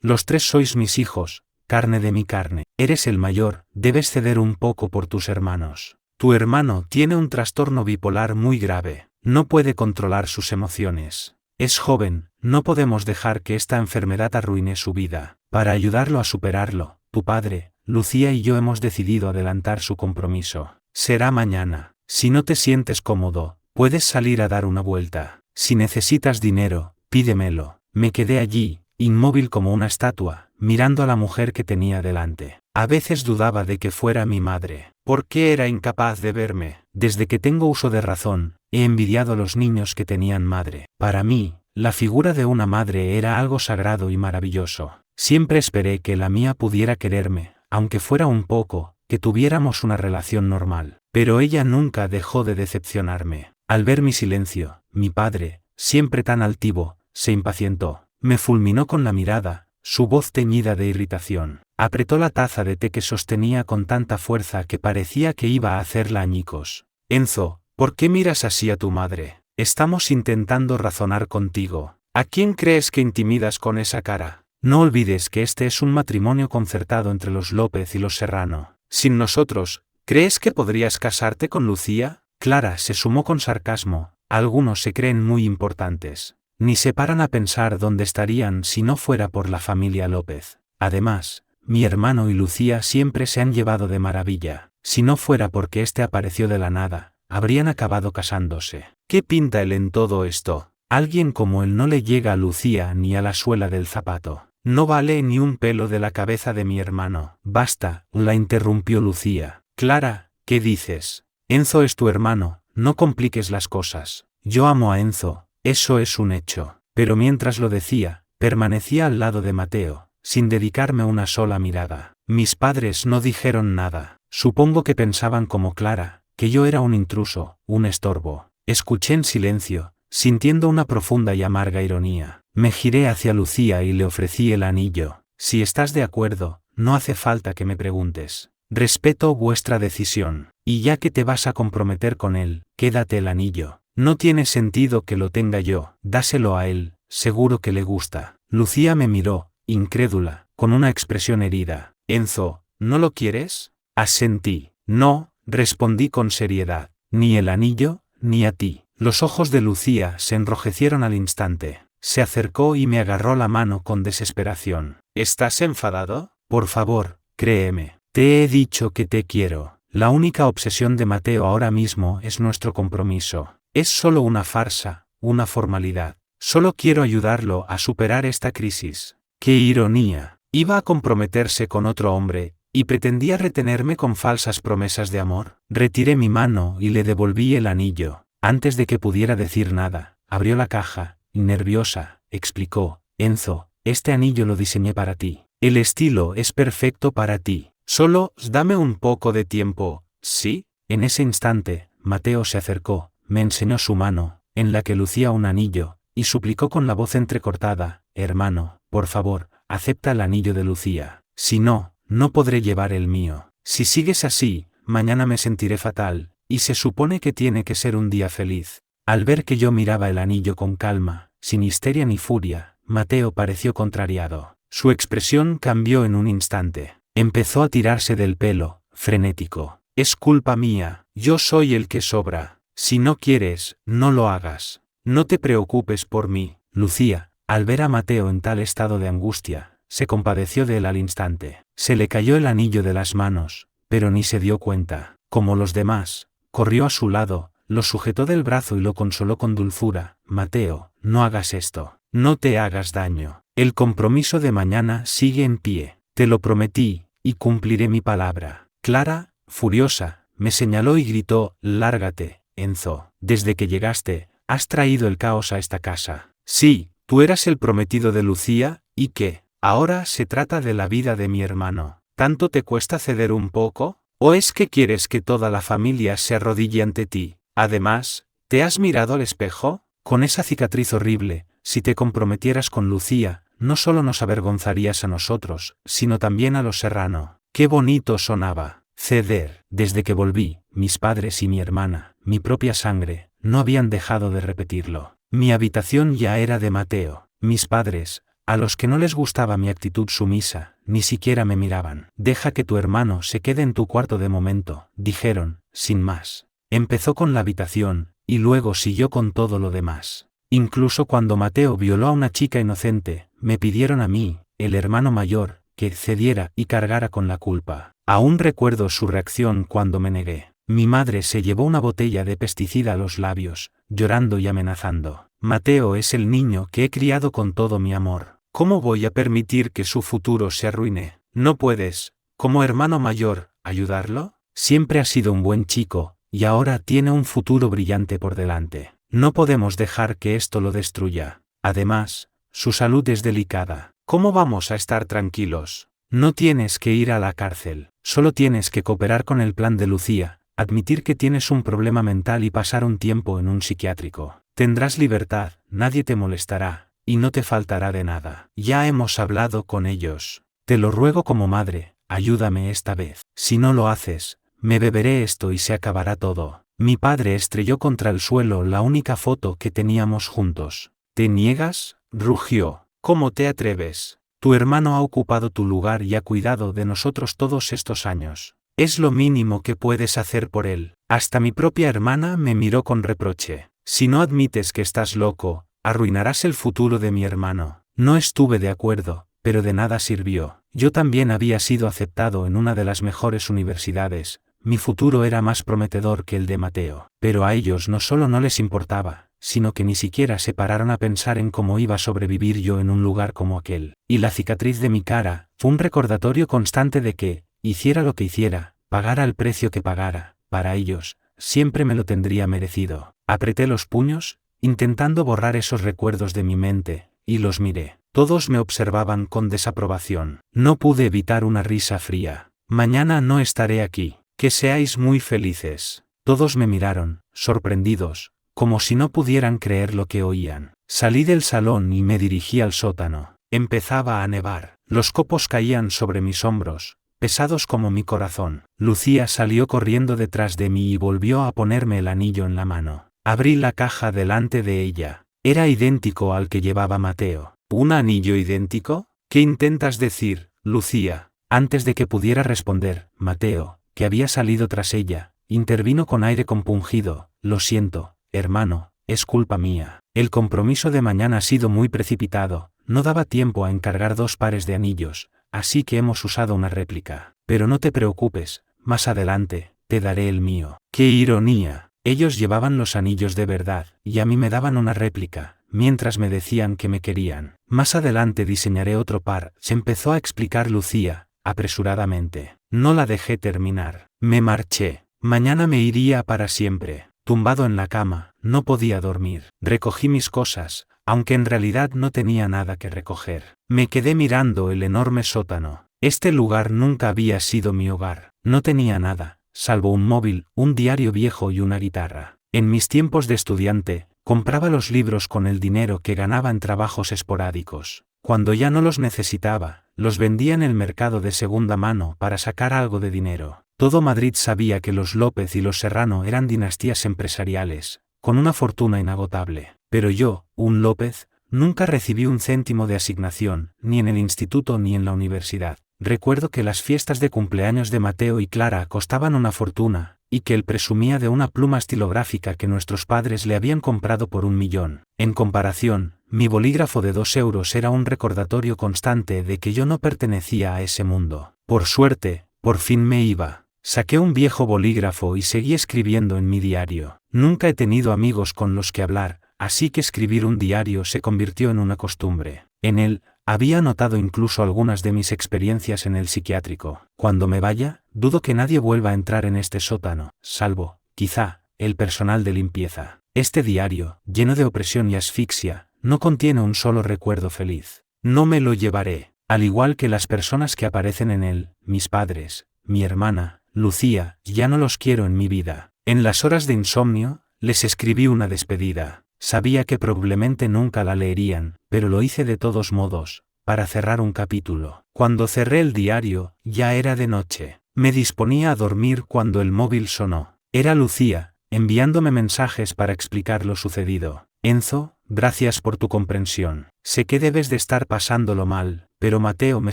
S1: Los tres sois mis hijos, carne de mi carne. Eres el mayor, debes ceder un poco por tus hermanos. Tu hermano tiene un trastorno bipolar muy grave, no puede controlar sus emociones. Es joven, no podemos dejar que esta enfermedad arruine su vida. Para ayudarlo a superarlo, tu padre, Lucía y yo hemos decidido adelantar su compromiso. Será mañana. Si no te sientes cómodo, puedes salir a dar una vuelta. Si necesitas dinero, pídemelo. Me quedé allí, inmóvil como una estatua, mirando a la mujer que tenía delante. A veces dudaba de que fuera mi madre. ¿Por qué era incapaz de verme? Desde que tengo uso de razón, he envidiado a los niños que tenían madre. Para mí, la figura de una madre era algo sagrado y maravilloso. Siempre esperé que la mía pudiera quererme, aunque fuera un poco, que tuviéramos una relación normal. Pero ella nunca dejó de decepcionarme. Al ver mi silencio, mi padre, siempre tan altivo, se impacientó. Me fulminó con la mirada, su voz teñida de irritación. Apretó la taza de té que sostenía con tanta fuerza que parecía que iba a hacerla añicos. Enzo, ¿por qué miras así a tu madre? Estamos intentando razonar contigo. ¿A quién crees que intimidas con esa cara? No olvides que este es un matrimonio concertado entre los López y los Serrano. Sin nosotros, ¿crees que podrías casarte con Lucía? Clara se sumó con sarcasmo. Algunos se creen muy importantes. Ni se paran a pensar dónde estarían si no fuera por la familia López. Además, mi hermano y Lucía siempre se han llevado de maravilla. Si no fuera porque este apareció de la nada, habrían acabado casándose. ¿Qué pinta él en todo esto? Alguien como él no le llega a Lucía ni a la suela del zapato. No vale ni un pelo de la cabeza de mi hermano. Basta, la interrumpió Lucía. Clara, ¿qué dices? Enzo es tu hermano, no compliques las cosas. Yo amo a Enzo, eso es un hecho. Pero mientras lo decía, permanecía al lado de Mateo, sin dedicarme una sola mirada. Mis padres no dijeron nada. Supongo que pensaban como Clara, que yo era un intruso, un estorbo. Escuché en silencio, sintiendo una profunda y amarga ironía. Me giré hacia Lucía y le ofrecí el anillo. Si estás de acuerdo, no hace falta que me preguntes. Respeto vuestra decisión. Y ya que te vas a comprometer con él, quédate el anillo. No tiene sentido que lo tenga yo. Dáselo a él, seguro que le gusta. Lucía me miró, incrédula, con una expresión herida. Enzo, ¿no lo quieres? Asentí. No, respondí con seriedad. Ni el anillo, ni a ti. Los ojos de Lucía se enrojecieron al instante. Se acercó y me agarró la mano con desesperación. ¿Estás enfadado? Por favor, créeme. Te he dicho que te quiero. La única obsesión de Mateo ahora mismo es nuestro compromiso. Es solo una farsa, una formalidad. Solo quiero ayudarlo a superar esta crisis. ¡Qué ironía! Iba a comprometerse con otro hombre, y pretendía retenerme con falsas promesas de amor. Retiré mi mano y le devolví el anillo. Antes de que pudiera decir nada, abrió la caja, y nerviosa, explicó, Enzo, este anillo lo diseñé para ti. El estilo es perfecto para ti. Solo, dame un poco de tiempo, ¿sí? En ese instante, Mateo se acercó, me enseñó su mano, en la que lucía un anillo, y suplicó con la voz entrecortada, hermano, por favor, acepta el anillo de Lucía. Si no, no podré llevar el mío. Si sigues así, mañana me sentiré fatal, y se supone que tiene que ser un día feliz. Al ver que yo miraba el anillo con calma, sin histeria ni furia, Mateo pareció contrariado. Su expresión cambió en un instante. Empezó a tirarse del pelo, frenético. Es culpa mía, yo soy el que sobra. Si no quieres, no lo hagas. No te preocupes por mí. Lucía, al ver a Mateo en tal estado de angustia, se compadeció de él al instante. Se le cayó el anillo de las manos, pero ni se dio cuenta. Como los demás, corrió a su lado, lo sujetó del brazo y lo consoló con dulzura. Mateo, no hagas esto. No te hagas daño. El compromiso de mañana sigue en pie. Te lo prometí, y cumpliré mi palabra. Clara, furiosa, me señaló y gritó, lárgate, Enzo. Desde que llegaste, has traído el caos a esta casa. Sí, tú eras el prometido de Lucía, ¿y qué? Ahora se trata de la vida de mi hermano. ¿Tanto te cuesta ceder un poco? ¿O es que quieres que toda la familia se arrodille ante ti? Además, ¿te has mirado al espejo? Con esa cicatriz horrible, si te comprometieras con Lucía, no solo nos avergonzarías a nosotros, sino también a los Serrano. ¡Qué bonito sonaba! Ceder. Desde que volví, mis padres y mi hermana, mi propia sangre, no habían dejado de repetirlo. Mi habitación ya era de Mateo. Mis padres, a los que no les gustaba mi actitud sumisa, ni siquiera me miraban. Deja que tu hermano se quede en tu cuarto de momento, dijeron, sin más. Empezó con la habitación, y luego siguió con todo lo demás. Incluso cuando Mateo violó a una chica inocente, me pidieron a mí, el hermano mayor, que cediera y cargara con la culpa. Aún recuerdo su reacción cuando me negué. Mi madre se llevó una botella de pesticida a los labios, llorando y amenazando. Mateo es el niño que he criado con todo mi amor. ¿Cómo voy a permitir que su futuro se arruine? ¿No puedes, como hermano mayor, ayudarlo? Siempre ha sido un buen chico, y ahora tiene un futuro brillante por delante. No podemos dejar que esto lo destruya. Además, su salud es delicada. ¿Cómo vamos a estar tranquilos? No tienes que ir a la cárcel, solo tienes que cooperar con el plan de Lucía, admitir que tienes un problema mental y pasar un tiempo en un psiquiátrico. Tendrás libertad, nadie te molestará, y no te faltará de nada. Ya hemos hablado con ellos. Te lo ruego como madre, ayúdame esta vez. Si no lo haces, me beberé esto y se acabará todo. Mi padre estrelló contra el suelo la única foto que teníamos juntos. ¿Te niegas? Rugió. ¿Cómo te atreves? Tu hermano ha ocupado tu lugar y ha cuidado de nosotros todos estos años. Es lo mínimo que puedes hacer por él. Hasta mi propia hermana me miró con reproche. Si no admites que estás loco, arruinarás el futuro de mi hermano. No estuve de acuerdo, pero de nada sirvió. Yo también había sido aceptado en una de las mejores universidades. Mi futuro era más prometedor que el de Mateo. Pero a ellos no solo no les importaba, sino que ni siquiera se pararon a pensar en cómo iba a sobrevivir yo en un lugar como aquel. Y la cicatriz de mi cara fue un recordatorio constante de que, hiciera lo que hiciera, pagara el precio que pagara, para ellos, siempre me lo tendría merecido. Apreté los puños, intentando borrar esos recuerdos de mi mente, y los miré. Todos me observaban con desaprobación. No pude evitar una risa fría. Mañana no estaré aquí. Que seáis muy felices. Todos me miraron, sorprendidos, como si no pudieran creer lo que oían. Salí del salón y me dirigí al sótano. Empezaba a nevar. Los copos caían sobre mis hombros, pesados como mi corazón. Lucía salió corriendo detrás de mí y volvió a ponerme el anillo en la mano. Abrí la caja delante de ella. Era idéntico al que llevaba Mateo. ¿Un anillo idéntico? ¿Qué intentas decir, Lucía? Antes de que pudiera responder, Mateo, que había salido tras ella, intervino con aire compungido. Lo siento, hermano, es culpa mía. El compromiso de mañana ha sido muy precipitado, no daba tiempo a encargar 2 pares de anillos, así que hemos usado una réplica. Pero no te preocupes, más adelante, te daré el mío. ¡Qué ironía! Ellos llevaban los anillos de verdad, y a mí me daban una réplica, mientras me decían que me querían. Más adelante diseñaré otro par, se empezó a explicar Lucía, apresuradamente. No la dejé terminar. Me marché. Mañana me iría para siempre. Tumbado en la cama, no podía dormir. Recogí mis cosas, aunque en realidad no tenía nada que recoger. Me quedé mirando el enorme sótano. Este lugar nunca había sido mi hogar. No tenía nada, salvo un móvil, un diario viejo y una guitarra. En mis tiempos de estudiante, compraba los libros con el dinero que ganaba en trabajos esporádicos. Cuando ya no los necesitaba, los vendía en el mercado de segunda mano para sacar algo de dinero. Todo Madrid sabía que los López y los Serrano eran dinastías empresariales, con una fortuna inagotable. Pero yo, un López, nunca recibí un céntimo de asignación, ni en el instituto ni en la universidad. Recuerdo que las fiestas de cumpleaños de Mateo y Clara costaban una fortuna, y que él presumía de una pluma estilográfica que nuestros padres le habían comprado por 1 millón. En comparación, mi bolígrafo de 2 euros era un recordatorio constante de que yo no pertenecía a ese mundo. Por suerte, por fin me iba. Saqué un viejo bolígrafo y seguí escribiendo en mi diario. Nunca he tenido amigos con los que hablar, así que escribir un diario se convirtió en una costumbre. En él, había anotado incluso algunas de mis experiencias en el psiquiátrico. Cuando me vaya, dudo que nadie vuelva a entrar en este sótano, salvo, quizá, el personal de limpieza. Este diario, lleno de opresión y asfixia, no contiene un solo recuerdo feliz. No me lo llevaré, al igual que las personas que aparecen en él, mis padres, mi hermana, Lucía, ya no los quiero en mi vida. En las horas de insomnio, les escribí una despedida. Sabía que probablemente nunca la leerían, pero lo hice de todos modos, para cerrar un capítulo. Cuando cerré el diario, ya era de noche. Me disponía a dormir cuando el móvil sonó. Era Lucía, enviándome mensajes para explicar lo sucedido. Enzo, gracias por tu comprensión. Sé que debes de estar pasándolo mal, pero Mateo me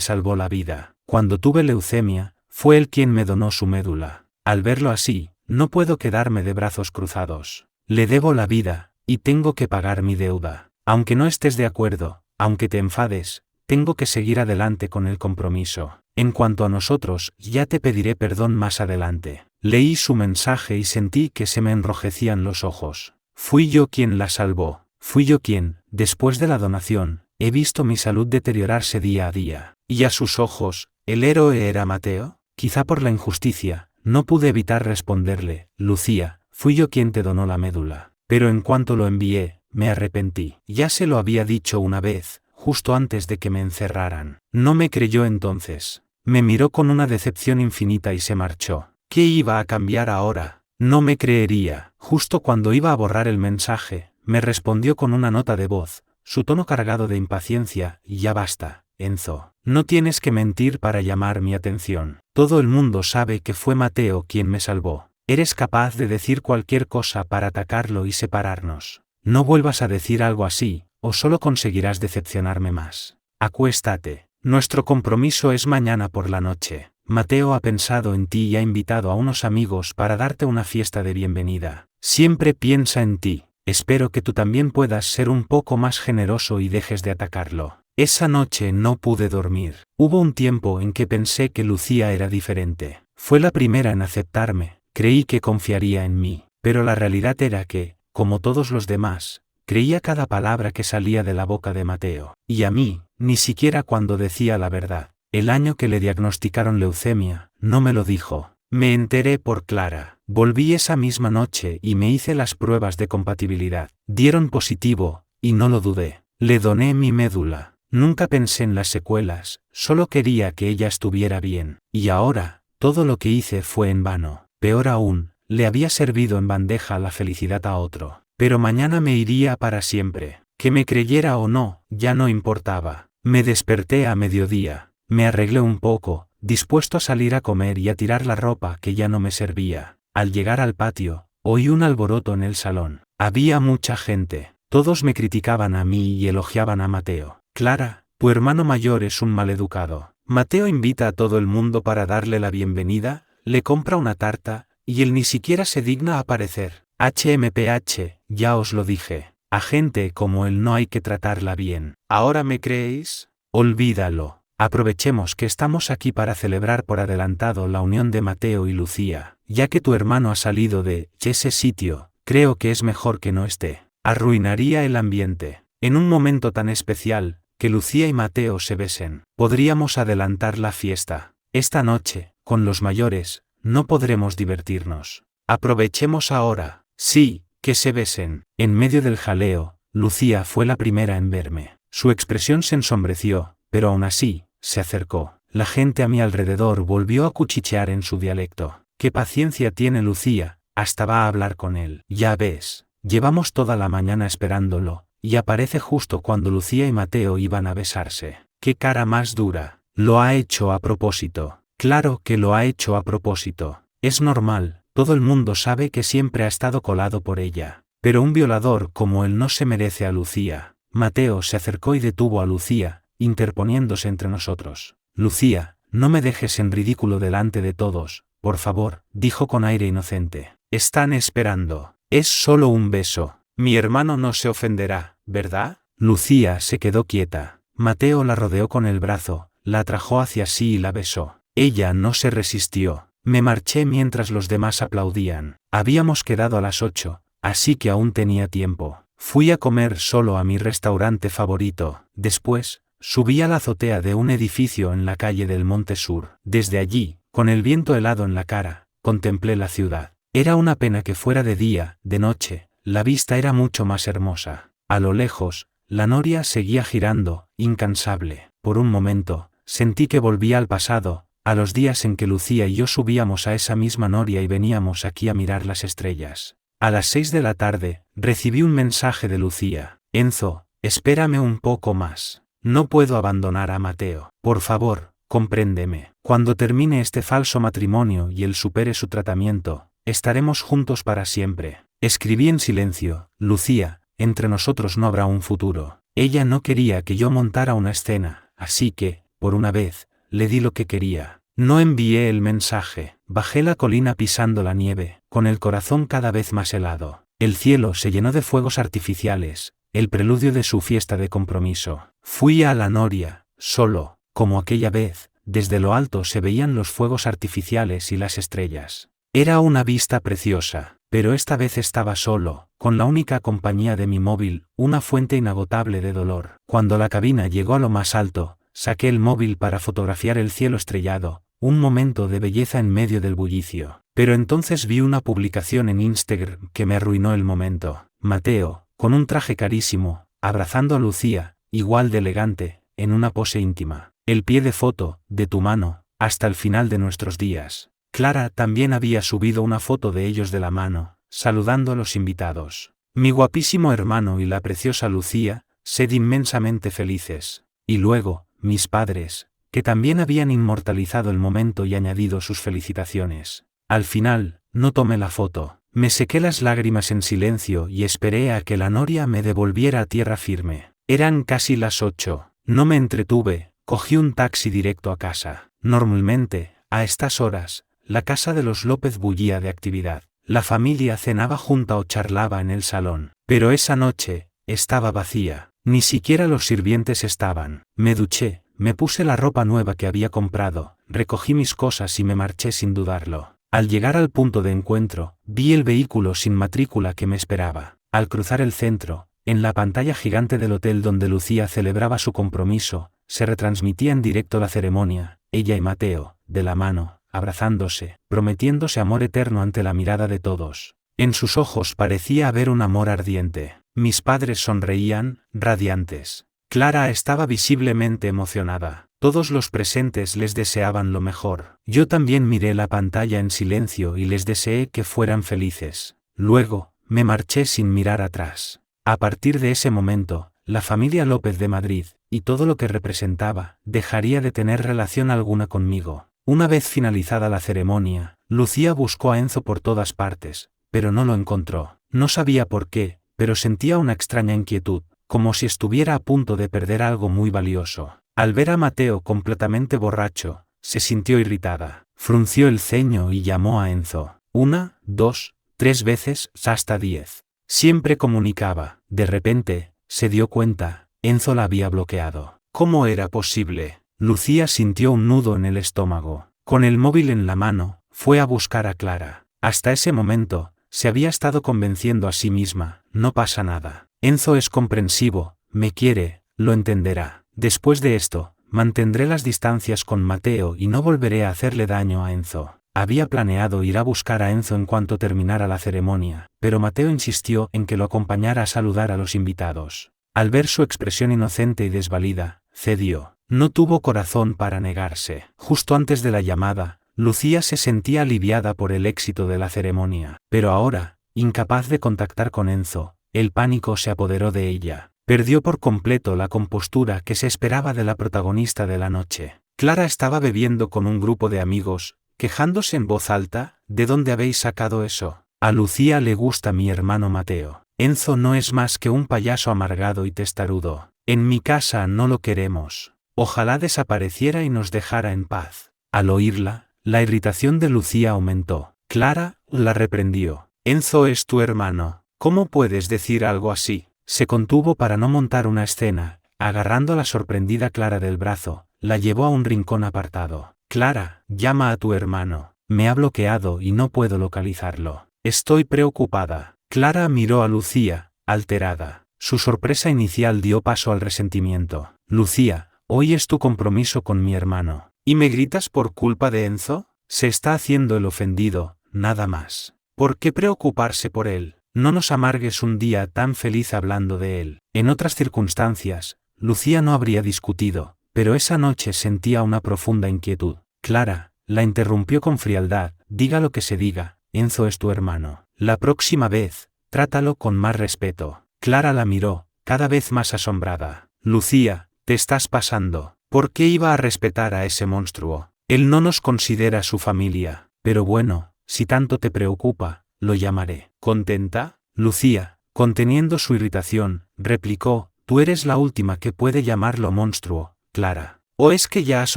S1: salvó la vida. Cuando tuve leucemia, fue él quien me donó su médula. Al verlo así, no puedo quedarme de brazos cruzados. Le debo la vida, y tengo que pagar mi deuda. Aunque no estés de acuerdo, aunque te enfades, tengo que seguir adelante con el compromiso. En cuanto a nosotros, ya te pediré perdón más adelante. Leí su mensaje y sentí que se me enrojecían los ojos. Fui yo quien la salvó. Fui yo quien, después de la donación, he visto mi salud deteriorarse día a día. Y a sus ojos, ¿el héroe era Mateo? Quizá por la injusticia, no pude evitar responderle, Lucía, fui yo quien te donó la médula. Pero en cuanto lo envié, me arrepentí. Ya se lo había dicho una vez, justo antes de que me encerraran. No me creyó entonces. Me miró con una decepción infinita y se marchó. ¿Qué iba a cambiar ahora? No me creería. Justo cuando iba a borrar el mensaje, me respondió con una nota de voz, su tono cargado de impaciencia, ya basta, Enzo. No tienes que mentir para llamar mi atención. Todo el mundo sabe que fue Mateo quien me salvó. Eres capaz de decir cualquier cosa para atacarlo y separarnos. No vuelvas a decir algo así, o solo conseguirás decepcionarme más. Acuéstate. Nuestro compromiso es mañana por la noche. Mateo ha pensado en ti y ha invitado a unos amigos para darte una fiesta de bienvenida. Siempre piensa en ti. Espero que tú también puedas ser un poco más generoso y dejes de atacarlo. Esa noche no pude dormir. Hubo un tiempo en que pensé que Lucía era diferente. Fue la primera en aceptarme. Creí que confiaría en mí. Pero la realidad era que, como todos los demás, creía cada palabra que salía de la boca de Mateo. Y a mí, ni siquiera cuando decía la verdad. El año que le diagnosticaron leucemia, no me lo dijo. Me enteré por Clara. Volví esa misma noche y me hice las pruebas de compatibilidad. Dieron positivo, y no lo dudé. Le doné mi médula. Nunca pensé en las secuelas, solo quería que ella estuviera bien. Y ahora, todo lo que hice fue en vano. Peor aún, le había servido en bandeja la felicidad a otro. Pero mañana me iría para siempre. Que me creyera o no, ya no importaba. Me desperté a mediodía. Me arreglé un poco, dispuesto a salir a comer y a tirar la ropa que ya no me servía. Al llegar al patio, oí un alboroto en el salón. Había mucha gente. Todos me criticaban a mí y elogiaban a Mateo. Clara, tu hermano mayor es un maleducado. Mateo invita a todo el mundo para darle la bienvenida, le compra una tarta, y él ni siquiera se digna a aparecer. HMPH, ya os lo dije. A gente como él no hay que tratarla bien. ¿Ahora me creéis? Olvídalo. Aprovechemos que estamos aquí para celebrar por adelantado la unión de Mateo y Lucía. Ya que tu hermano ha salido de ese sitio, creo que es mejor que no esté. Arruinaría el ambiente. En un momento tan especial, que Lucía y Mateo se besen. Podríamos adelantar la fiesta. Esta noche, con los mayores, no podremos divertirnos. Aprovechemos ahora. Sí, que se besen. En medio del jaleo, Lucía fue la primera en verme. Su expresión se ensombreció, pero aún así, se acercó. La gente a mi alrededor volvió a cuchichear en su dialecto. ¿Qué paciencia tiene Lucía? Hasta va a hablar con él. Ya ves, llevamos toda la mañana esperándolo, y aparece justo cuando Lucía y Mateo iban a besarse. ¡Qué cara más dura! Lo ha hecho a propósito. Claro que lo ha hecho a propósito. Es normal, todo el mundo sabe que siempre ha estado colado por ella. Pero un violador como él no se merece a Lucía. Mateo se acercó y detuvo a Lucía, interponiéndose entre nosotros. Lucía, no me dejes en ridículo delante de todos, por favor, dijo con aire inocente. Están esperando. Es solo un beso. Mi hermano no se ofenderá, ¿verdad? Lucía se quedó quieta. Mateo la rodeó con el brazo, la atrajo hacia sí y la besó. Ella no se resistió. Me marché mientras los demás aplaudían. Habíamos quedado a las 8, así que aún tenía tiempo. Fui a comer solo a mi restaurante favorito. Después, subí a la azotea de un edificio en la calle del Monte Sur. Desde allí, con el viento helado en la cara, contemplé la ciudad. Era una pena que fuera de día, de noche, la vista era mucho más hermosa. A lo lejos, la noria seguía girando, incansable. Por un momento, sentí que volvía al pasado, a los días en que Lucía y yo subíamos a esa misma noria y veníamos aquí a mirar las estrellas. A las 6 de la tarde, recibí un mensaje de Lucía. Enzo, espérame un poco más. No puedo abandonar a Mateo. Por favor, compréndeme. Cuando termine este falso matrimonio y él supere su tratamiento, estaremos juntos para siempre. Escribí en silencio: Lucía, entre nosotros no habrá un futuro. Ella no quería que yo montara una escena, así que, por una vez, le di lo que quería. No envié el mensaje. Bajé la colina pisando la nieve, con el corazón cada vez más helado. El cielo se llenó de fuegos artificiales, el preludio de su fiesta de compromiso. Fui a la noria, solo, como aquella vez. Desde lo alto se veían los fuegos artificiales y las estrellas. Era una vista preciosa, pero esta vez estaba solo, con la única compañía de mi móvil, una fuente inagotable de dolor. Cuando la cabina llegó a lo más alto, saqué el móvil para fotografiar el cielo estrellado, un momento de belleza en medio del bullicio. Pero entonces vi una publicación en Instagram que me arruinó el momento. Mateo, con un traje carísimo, abrazando a Lucía, igual de elegante, en una pose íntima. El pie de foto, de tu mano, hasta el final de nuestros días. Clara también había subido una foto de ellos de la mano, saludando a los invitados. Mi guapísimo hermano y la preciosa Lucía, sed inmensamente felices. Y luego, mis padres, que también habían inmortalizado el momento y añadido sus felicitaciones. Al final, no tomé la foto. Me sequé las lágrimas en silencio y esperé a que la noria me devolviera a tierra firme. Eran casi las 8. No me entretuve, cogí un taxi directo a casa. Normalmente, a estas horas, la casa de los López bullía de actividad. La familia cenaba junta o charlaba en el salón. Pero esa noche, estaba vacía. Ni siquiera los sirvientes estaban. Me duché, me puse la ropa nueva que había comprado, recogí mis cosas y me marché sin dudarlo. Al llegar al punto de encuentro, vi el vehículo sin matrícula que me esperaba. Al cruzar el centro, en la pantalla gigante del hotel donde Lucía celebraba su compromiso, se retransmitía en directo la ceremonia, ella y Mateo, de la mano, abrazándose, prometiéndose amor eterno ante la mirada de todos. En sus ojos parecía haber un amor ardiente. Mis padres sonreían, radiantes. Clara estaba visiblemente emocionada. Todos los presentes les deseaban lo mejor. Yo también miré la pantalla en silencio y les deseé que fueran felices. Luego, me marché sin mirar atrás. A partir de ese momento, la familia López de Madrid, y todo lo que representaba, dejaría de tener relación alguna conmigo. Una vez finalizada la ceremonia, Lucía buscó a Enzo por todas partes, pero no lo encontró. No sabía por qué, pero sentía una extraña inquietud, como si estuviera a punto de perder algo muy valioso. Al ver a Mateo completamente borracho, se sintió irritada. Frunció el ceño y llamó a Enzo. 1, 2, 3 veces, hasta 10. Siempre comunicaba. De repente, se dio cuenta, Enzo la había bloqueado. ¿Cómo era posible? Lucía sintió un nudo en el estómago. Con el móvil en la mano, fue a buscar a Clara. Hasta ese momento, se había estado convenciendo a sí misma, no pasa nada. Enzo es comprensivo, me quiere, lo entenderá. Después de esto, mantendré las distancias con Mateo y no volveré a hacerle daño a Enzo. Había planeado ir a buscar a Enzo en cuanto terminara la ceremonia, pero Mateo insistió en que lo acompañara a saludar a los invitados. Al ver su expresión inocente y desvalida, cedió. No tuvo corazón para negarse. Justo antes de la llamada, Lucía se sentía aliviada por el éxito de la ceremonia. Pero ahora, incapaz de contactar con Enzo, el pánico se apoderó de ella. Perdió por completo la compostura que se esperaba de la protagonista de la noche. Clara estaba bebiendo con un grupo de amigos, quejándose en voz alta: ¿de dónde habéis sacado eso? A Lucía le gusta mi hermano Mateo. Enzo no es más que un payaso amargado y testarudo. En mi casa no lo queremos. Ojalá desapareciera y nos dejara en paz. Al oírla, la irritación de Lucía aumentó. Clara la reprendió. Enzo es tu hermano. ¿Cómo puedes decir algo así? Se contuvo para no montar una escena. Agarrando a la sorprendida Clara del brazo, la llevó a un rincón apartado. Clara, llama a tu hermano. Me ha bloqueado y no puedo localizarlo. Estoy preocupada. Clara miró a Lucía, alterada. Su sorpresa inicial dio paso al resentimiento. Lucía, hoy es tu compromiso con mi hermano. ¿Y me gritas por culpa de Enzo? Se está haciendo el ofendido, nada más. ¿Por qué preocuparse por él? No nos amargues un día tan feliz hablando de él. En otras circunstancias, Lucía no habría discutido, pero esa noche sentía una profunda inquietud. Clara la interrumpió con frialdad. Diga lo que se diga, Enzo es tu hermano. La próxima vez, trátalo con más respeto. Clara la miró, cada vez más asombrada. Lucía, te estás pasando. ¿Por qué iba a respetar a ese monstruo? Él no nos considera su familia. Pero bueno, si tanto te preocupa, lo llamaré. ¿Contenta? Lucía, conteniendo su irritación, replicó, tú eres la última que puede llamarlo monstruo, Clara. ¿O es que ya has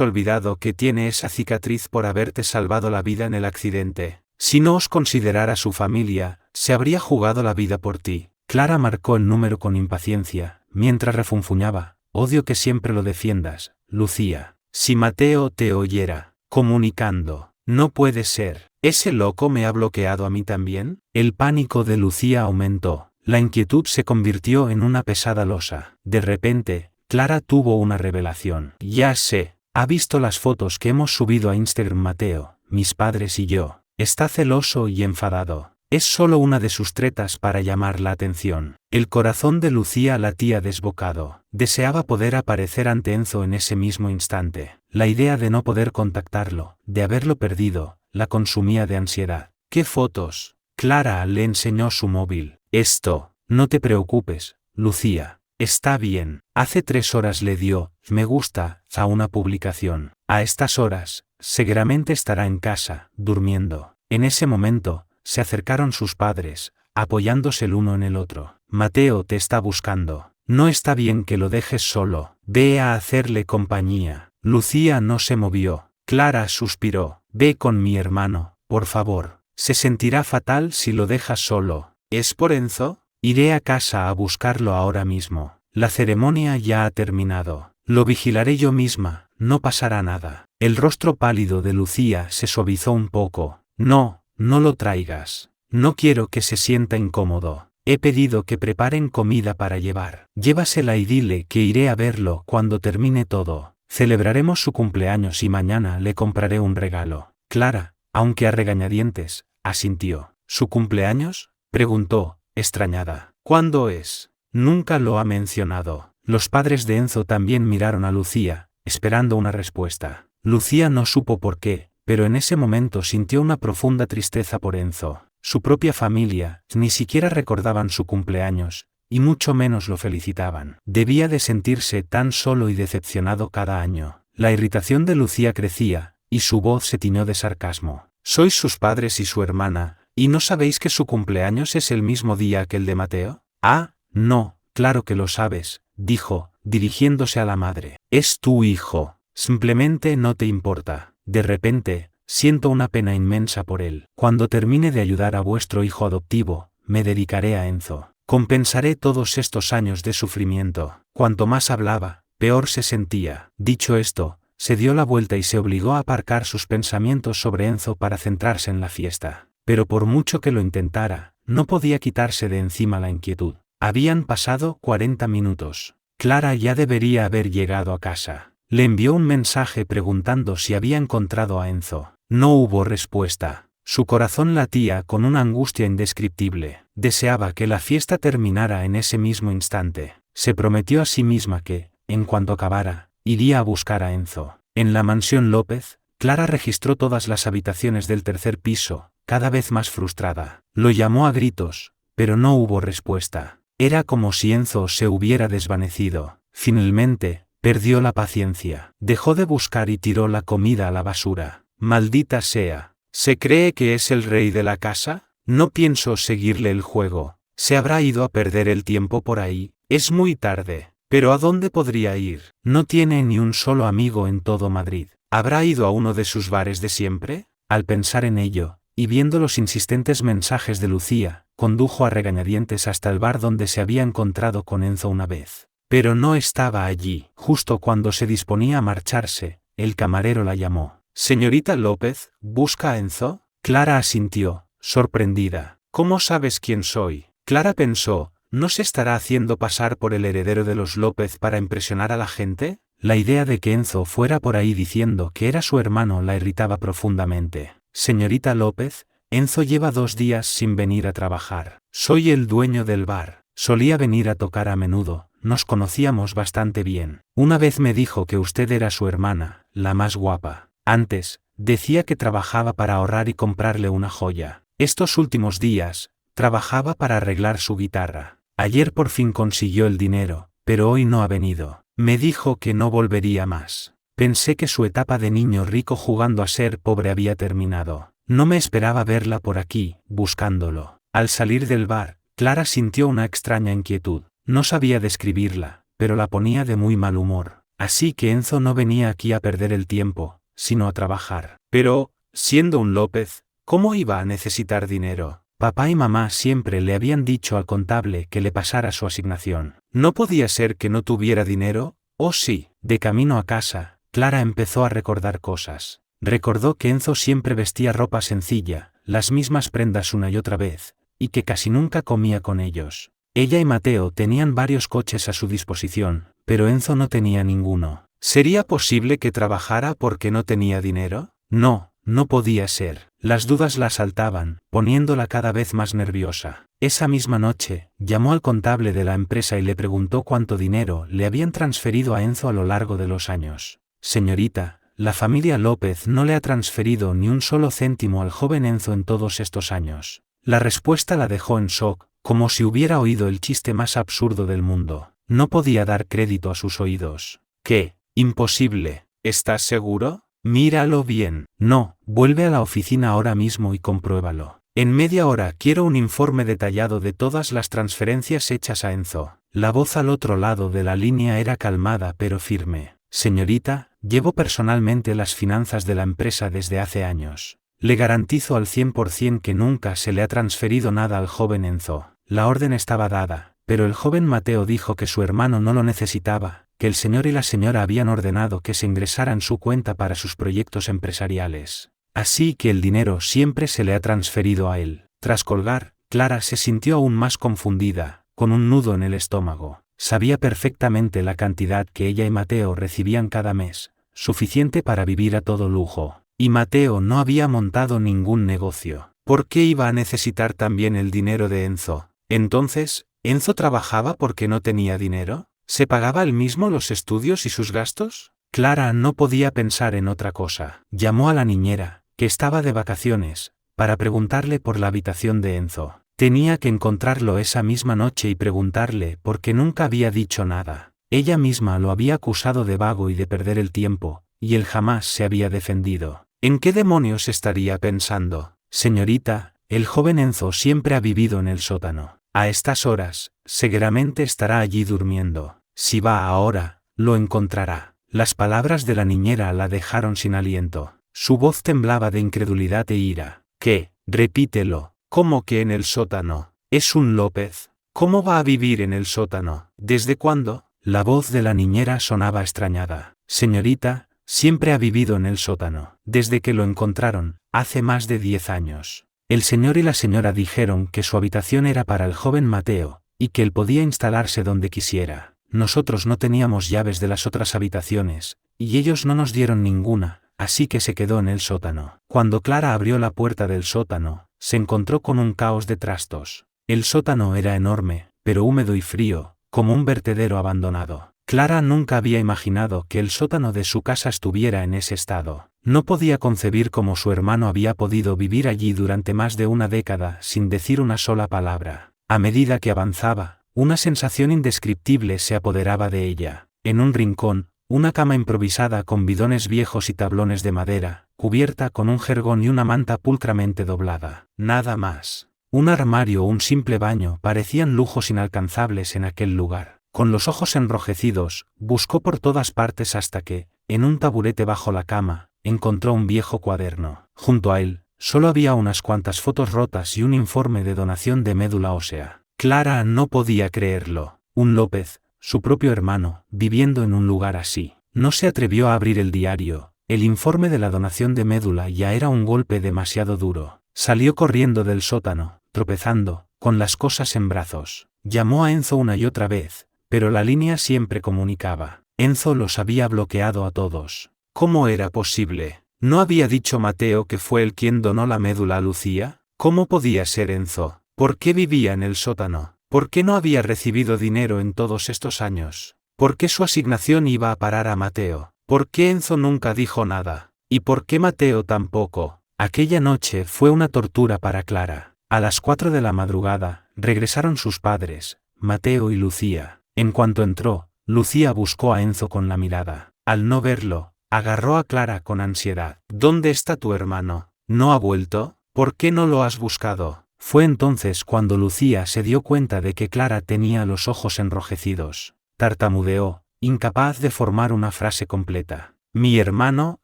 S1: olvidado que tiene esa cicatriz por haberte salvado la vida en el accidente? Si no os considerara su familia, se habría jugado la vida por ti. Clara marcó el número con impaciencia, mientras refunfuñaba, odio que siempre lo defiendas, Lucía. Si Mateo te oyera, comunicando, no puede ser. ¿Ese loco me ha bloqueado a mí también? El pánico de Lucía aumentó. La inquietud se convirtió en una pesada losa. De repente, Clara tuvo una revelación. Ya sé, ha visto las fotos que hemos subido a Instagram Mateo, mis padres y yo. Está celoso y enfadado. Es solo una de sus tretas para llamar la atención. El corazón de Lucía latía desbocado. Deseaba poder aparecer ante Enzo en ese mismo instante. La idea de no poder contactarlo, de haberlo perdido, la consumía de ansiedad. ¿Qué fotos? Clara le enseñó su móvil. Esto, no te preocupes, Lucía. Está bien. Hace 3 horas le dio me gusta a una publicación. A estas horas, seguramente estará en casa, durmiendo. En ese momento, se acercaron sus padres, apoyándose el uno en el otro. Mateo te está buscando. No está bien que lo dejes solo. Ve a hacerle compañía. Lucía no se movió. Clara suspiró. Ve con mi hermano, por favor. Se sentirá fatal si lo dejas solo. ¿Es por Enzo? Iré a casa a buscarlo ahora mismo. La ceremonia ya ha terminado. Lo vigilaré yo misma, no pasará nada. El rostro pálido de Lucía se suavizó un poco. No lo traigas. No quiero que se sienta incómodo. He pedido que preparen comida para llevar. Llévasela y dile que iré a verlo cuando termine todo. Celebraremos su cumpleaños y mañana le compraré un regalo. Clara, aunque a regañadientes, asintió. ¿Su cumpleaños? Preguntó, extrañada. ¿Cuándo es? Nunca lo ha mencionado. Los padres de Enzo también miraron a Lucía, esperando una respuesta. Lucía no supo por qué, pero en ese momento sintió una profunda tristeza por Enzo. Su propia familia ni siquiera recordaban su cumpleaños, y mucho menos lo felicitaban. Debía de sentirse tan solo y decepcionado cada año. La irritación de Lucía crecía, y su voz se tiñó de sarcasmo. ¿Sois sus padres y su hermana, y no sabéis que su cumpleaños es el mismo día que el de Mateo? Ah, no, claro que lo sabes, dijo, dirigiéndose a la madre. Es tu hijo. Simplemente no te importa. De repente, siento una pena inmensa por él. Cuando termine de ayudar a vuestro hijo adoptivo, me dedicaré a Enzo. Compensaré todos estos años de sufrimiento. Cuanto más hablaba, peor se sentía. Dicho esto, se dio la vuelta y se obligó a aparcar sus pensamientos sobre Enzo para centrarse en la fiesta. Pero por mucho que lo intentara, no podía quitarse de encima la inquietud. Habían pasado 40 minutos. Clara ya debería haber llegado a casa. Le envió un mensaje preguntando si había encontrado a Enzo. No hubo respuesta. Su corazón latía con una angustia indescriptible. Deseaba que la fiesta terminara en ese mismo instante. Se prometió a sí misma que, en cuanto acabara, iría a buscar a Enzo. En la mansión López, Clara registró todas las habitaciones del tercer piso, cada vez más frustrada. Lo llamó a gritos, pero no hubo respuesta. Era como si Enzo se hubiera desvanecido. Finalmente, perdió la paciencia. Dejó de buscar y tiró la comida a la basura. Maldita sea. ¿Se cree que es el rey de la casa? No pienso seguirle el juego. ¿Se habrá ido a perder el tiempo por ahí? Es muy tarde. ¿Pero a dónde podría ir? No tiene ni un solo amigo en todo Madrid. ¿Habrá ido a uno de sus bares de siempre? Al pensar en ello, y viendo los insistentes mensajes de Lucía, condujo a regañadientes hasta el bar donde se había encontrado con Enzo una vez. Pero no estaba allí. Justo cuando se disponía a marcharse, el camarero la llamó. «Señorita López, ¿busca a Enzo?» Clara asintió, sorprendida. «¿Cómo sabes quién soy?» Clara pensó, ¿no se estará haciendo pasar por el heredero de los López para impresionar a la gente? La idea de que Enzo fuera por ahí diciendo que era su hermano la irritaba profundamente. «Señorita López, Enzo lleva 2 días sin venir a trabajar. Soy el dueño del bar. Solía venir a tocar a menudo, nos conocíamos bastante bien. Una vez me dijo que usted era su hermana, la más guapa. Antes, decía que trabajaba para ahorrar y comprarle una joya. Estos últimos días, trabajaba para arreglar su guitarra. Ayer por fin consiguió el dinero, pero hoy no ha venido. Me dijo que no volvería más. Pensé que su etapa de niño rico jugando a ser pobre había terminado. No me esperaba verla por aquí, buscándolo. Al salir del bar, Clara sintió una extraña inquietud. No sabía describirla, pero la ponía de muy mal humor. Así que Enzo no venía aquí a perder el tiempo, sino a trabajar. Pero, siendo un López, ¿cómo iba a necesitar dinero? Papá y mamá siempre le habían dicho al contable que le pasara su asignación. ¿No podía ser que no tuviera dinero? ¿O sí? De camino a casa, Clara empezó a recordar cosas. Recordó que Enzo siempre vestía ropa sencilla, las mismas prendas una y otra vez, y que casi nunca comía con ellos. Ella y Mateo tenían varios coches a su disposición, pero Enzo no tenía ninguno. ¿Sería posible que trabajara porque no tenía dinero? No, no podía ser. Las dudas la asaltaban, poniéndola cada vez más nerviosa. Esa misma noche, llamó al contable de la empresa y le preguntó cuánto dinero le habían transferido a Enzo a lo largo de los años. Señorita, la familia López no le ha transferido ni un solo céntimo al joven Enzo en todos estos años. La respuesta la dejó en shock, como si hubiera oído el chiste más absurdo del mundo. No podía dar crédito a sus oídos. ¿Qué? Imposible. ¿Estás seguro? Míralo bien. No, vuelve a la oficina ahora mismo y compruébalo. En media hora quiero un informe detallado de todas las transferencias hechas a Enzo. La voz al otro lado de la línea era calmada pero firme. Señorita, llevo personalmente las finanzas de la empresa desde hace años. Le garantizo al 100% que nunca se le ha transferido nada al joven Enzo. La orden estaba dada, pero el joven Mateo dijo que su hermano no lo necesitaba, que el señor y la señora habían ordenado que se ingresara en su cuenta para sus proyectos empresariales. Así que el dinero siempre se le ha transferido a él. Tras colgar, Clara se sintió aún más confundida, con un nudo en el estómago. Sabía perfectamente la cantidad que ella y Mateo recibían cada mes, suficiente para vivir a todo lujo. Y Mateo no había montado ningún negocio. ¿Por qué iba a necesitar también el dinero de Enzo? Entonces, ¿Enzo trabajaba porque no tenía dinero? ¿Se pagaba él mismo los estudios y sus gastos? Clara no podía pensar en otra cosa. Llamó a la niñera, que estaba de vacaciones, para preguntarle por la habitación de Enzo. Tenía que encontrarlo esa misma noche y preguntarle por qué nunca había dicho nada. Ella misma lo había acusado de vago y de perder el tiempo, y él jamás se había defendido. ¿En qué demonios estaría pensando? Señorita, el joven Enzo siempre ha vivido en el sótano. A estas horas, seguramente estará allí durmiendo. Si va ahora, lo encontrará. Las palabras de la niñera la dejaron sin aliento. Su voz temblaba de incredulidad e ira. ¿Qué? Repítelo. ¿Cómo que en el sótano? Es un López. ¿Cómo va a vivir en el sótano? ¿Desde cuándo? La voz de la niñera sonaba extrañada. Señorita, siempre ha vivido en el sótano. Desde que lo encontraron, hace más de 10 años. El señor y la señora dijeron que su habitación era para el joven Mateo, y que él podía instalarse donde quisiera. Nosotros no teníamos llaves de las otras habitaciones, y ellos no nos dieron ninguna, así que se quedó en el sótano. Cuando Clara abrió la puerta del sótano, se encontró con un caos de trastos. El sótano era enorme, pero húmedo y frío, como un vertedero abandonado. Clara nunca había imaginado que el sótano de su casa estuviera en ese estado. No podía concebir cómo su hermano había podido vivir allí durante más de una década sin decir una sola palabra. A medida que avanzaba, una sensación indescriptible se apoderaba de ella. En un rincón, una cama improvisada con bidones viejos y tablones de madera, cubierta con un jergón y una manta pulcramente doblada. Nada más. Un armario o un simple baño parecían lujos inalcanzables en aquel lugar. Con los ojos enrojecidos, buscó por todas partes hasta que, en un taburete bajo la cama, encontró un viejo cuaderno. Junto a él, solo había unas cuantas fotos rotas y un informe de donación de médula ósea. Clara no podía creerlo. Un López, su propio hermano, viviendo en un lugar así. No se atrevió a abrir el diario. El informe de la donación de médula ya era un golpe demasiado duro. Salió corriendo del sótano, tropezando, con las cosas en brazos. Llamó a Enzo una y otra vez, pero la línea siempre comunicaba. Enzo los había bloqueado a todos. ¿Cómo era posible? ¿No había dicho Mateo que fue él quien donó la médula a Lucía? ¿Cómo podía ser Enzo? ¿Por qué vivía en el sótano? ¿Por qué no había recibido dinero en todos estos años? ¿Por qué su asignación iba a parar a Mateo? ¿Por qué Enzo nunca dijo nada? ¿Y por qué Mateo tampoco? Aquella noche fue una tortura para Clara. A las 4 de la madrugada, regresaron sus padres, Mateo y Lucía. En cuanto entró, Lucía buscó a Enzo con la mirada. Al no verlo, agarró a Clara con ansiedad. ¿Dónde está tu hermano? ¿No ha vuelto? ¿Por qué no lo has buscado? Fue entonces cuando Lucía se dio cuenta de que Clara tenía los ojos enrojecidos. Tartamudeó, incapaz de formar una frase completa. Mi hermano,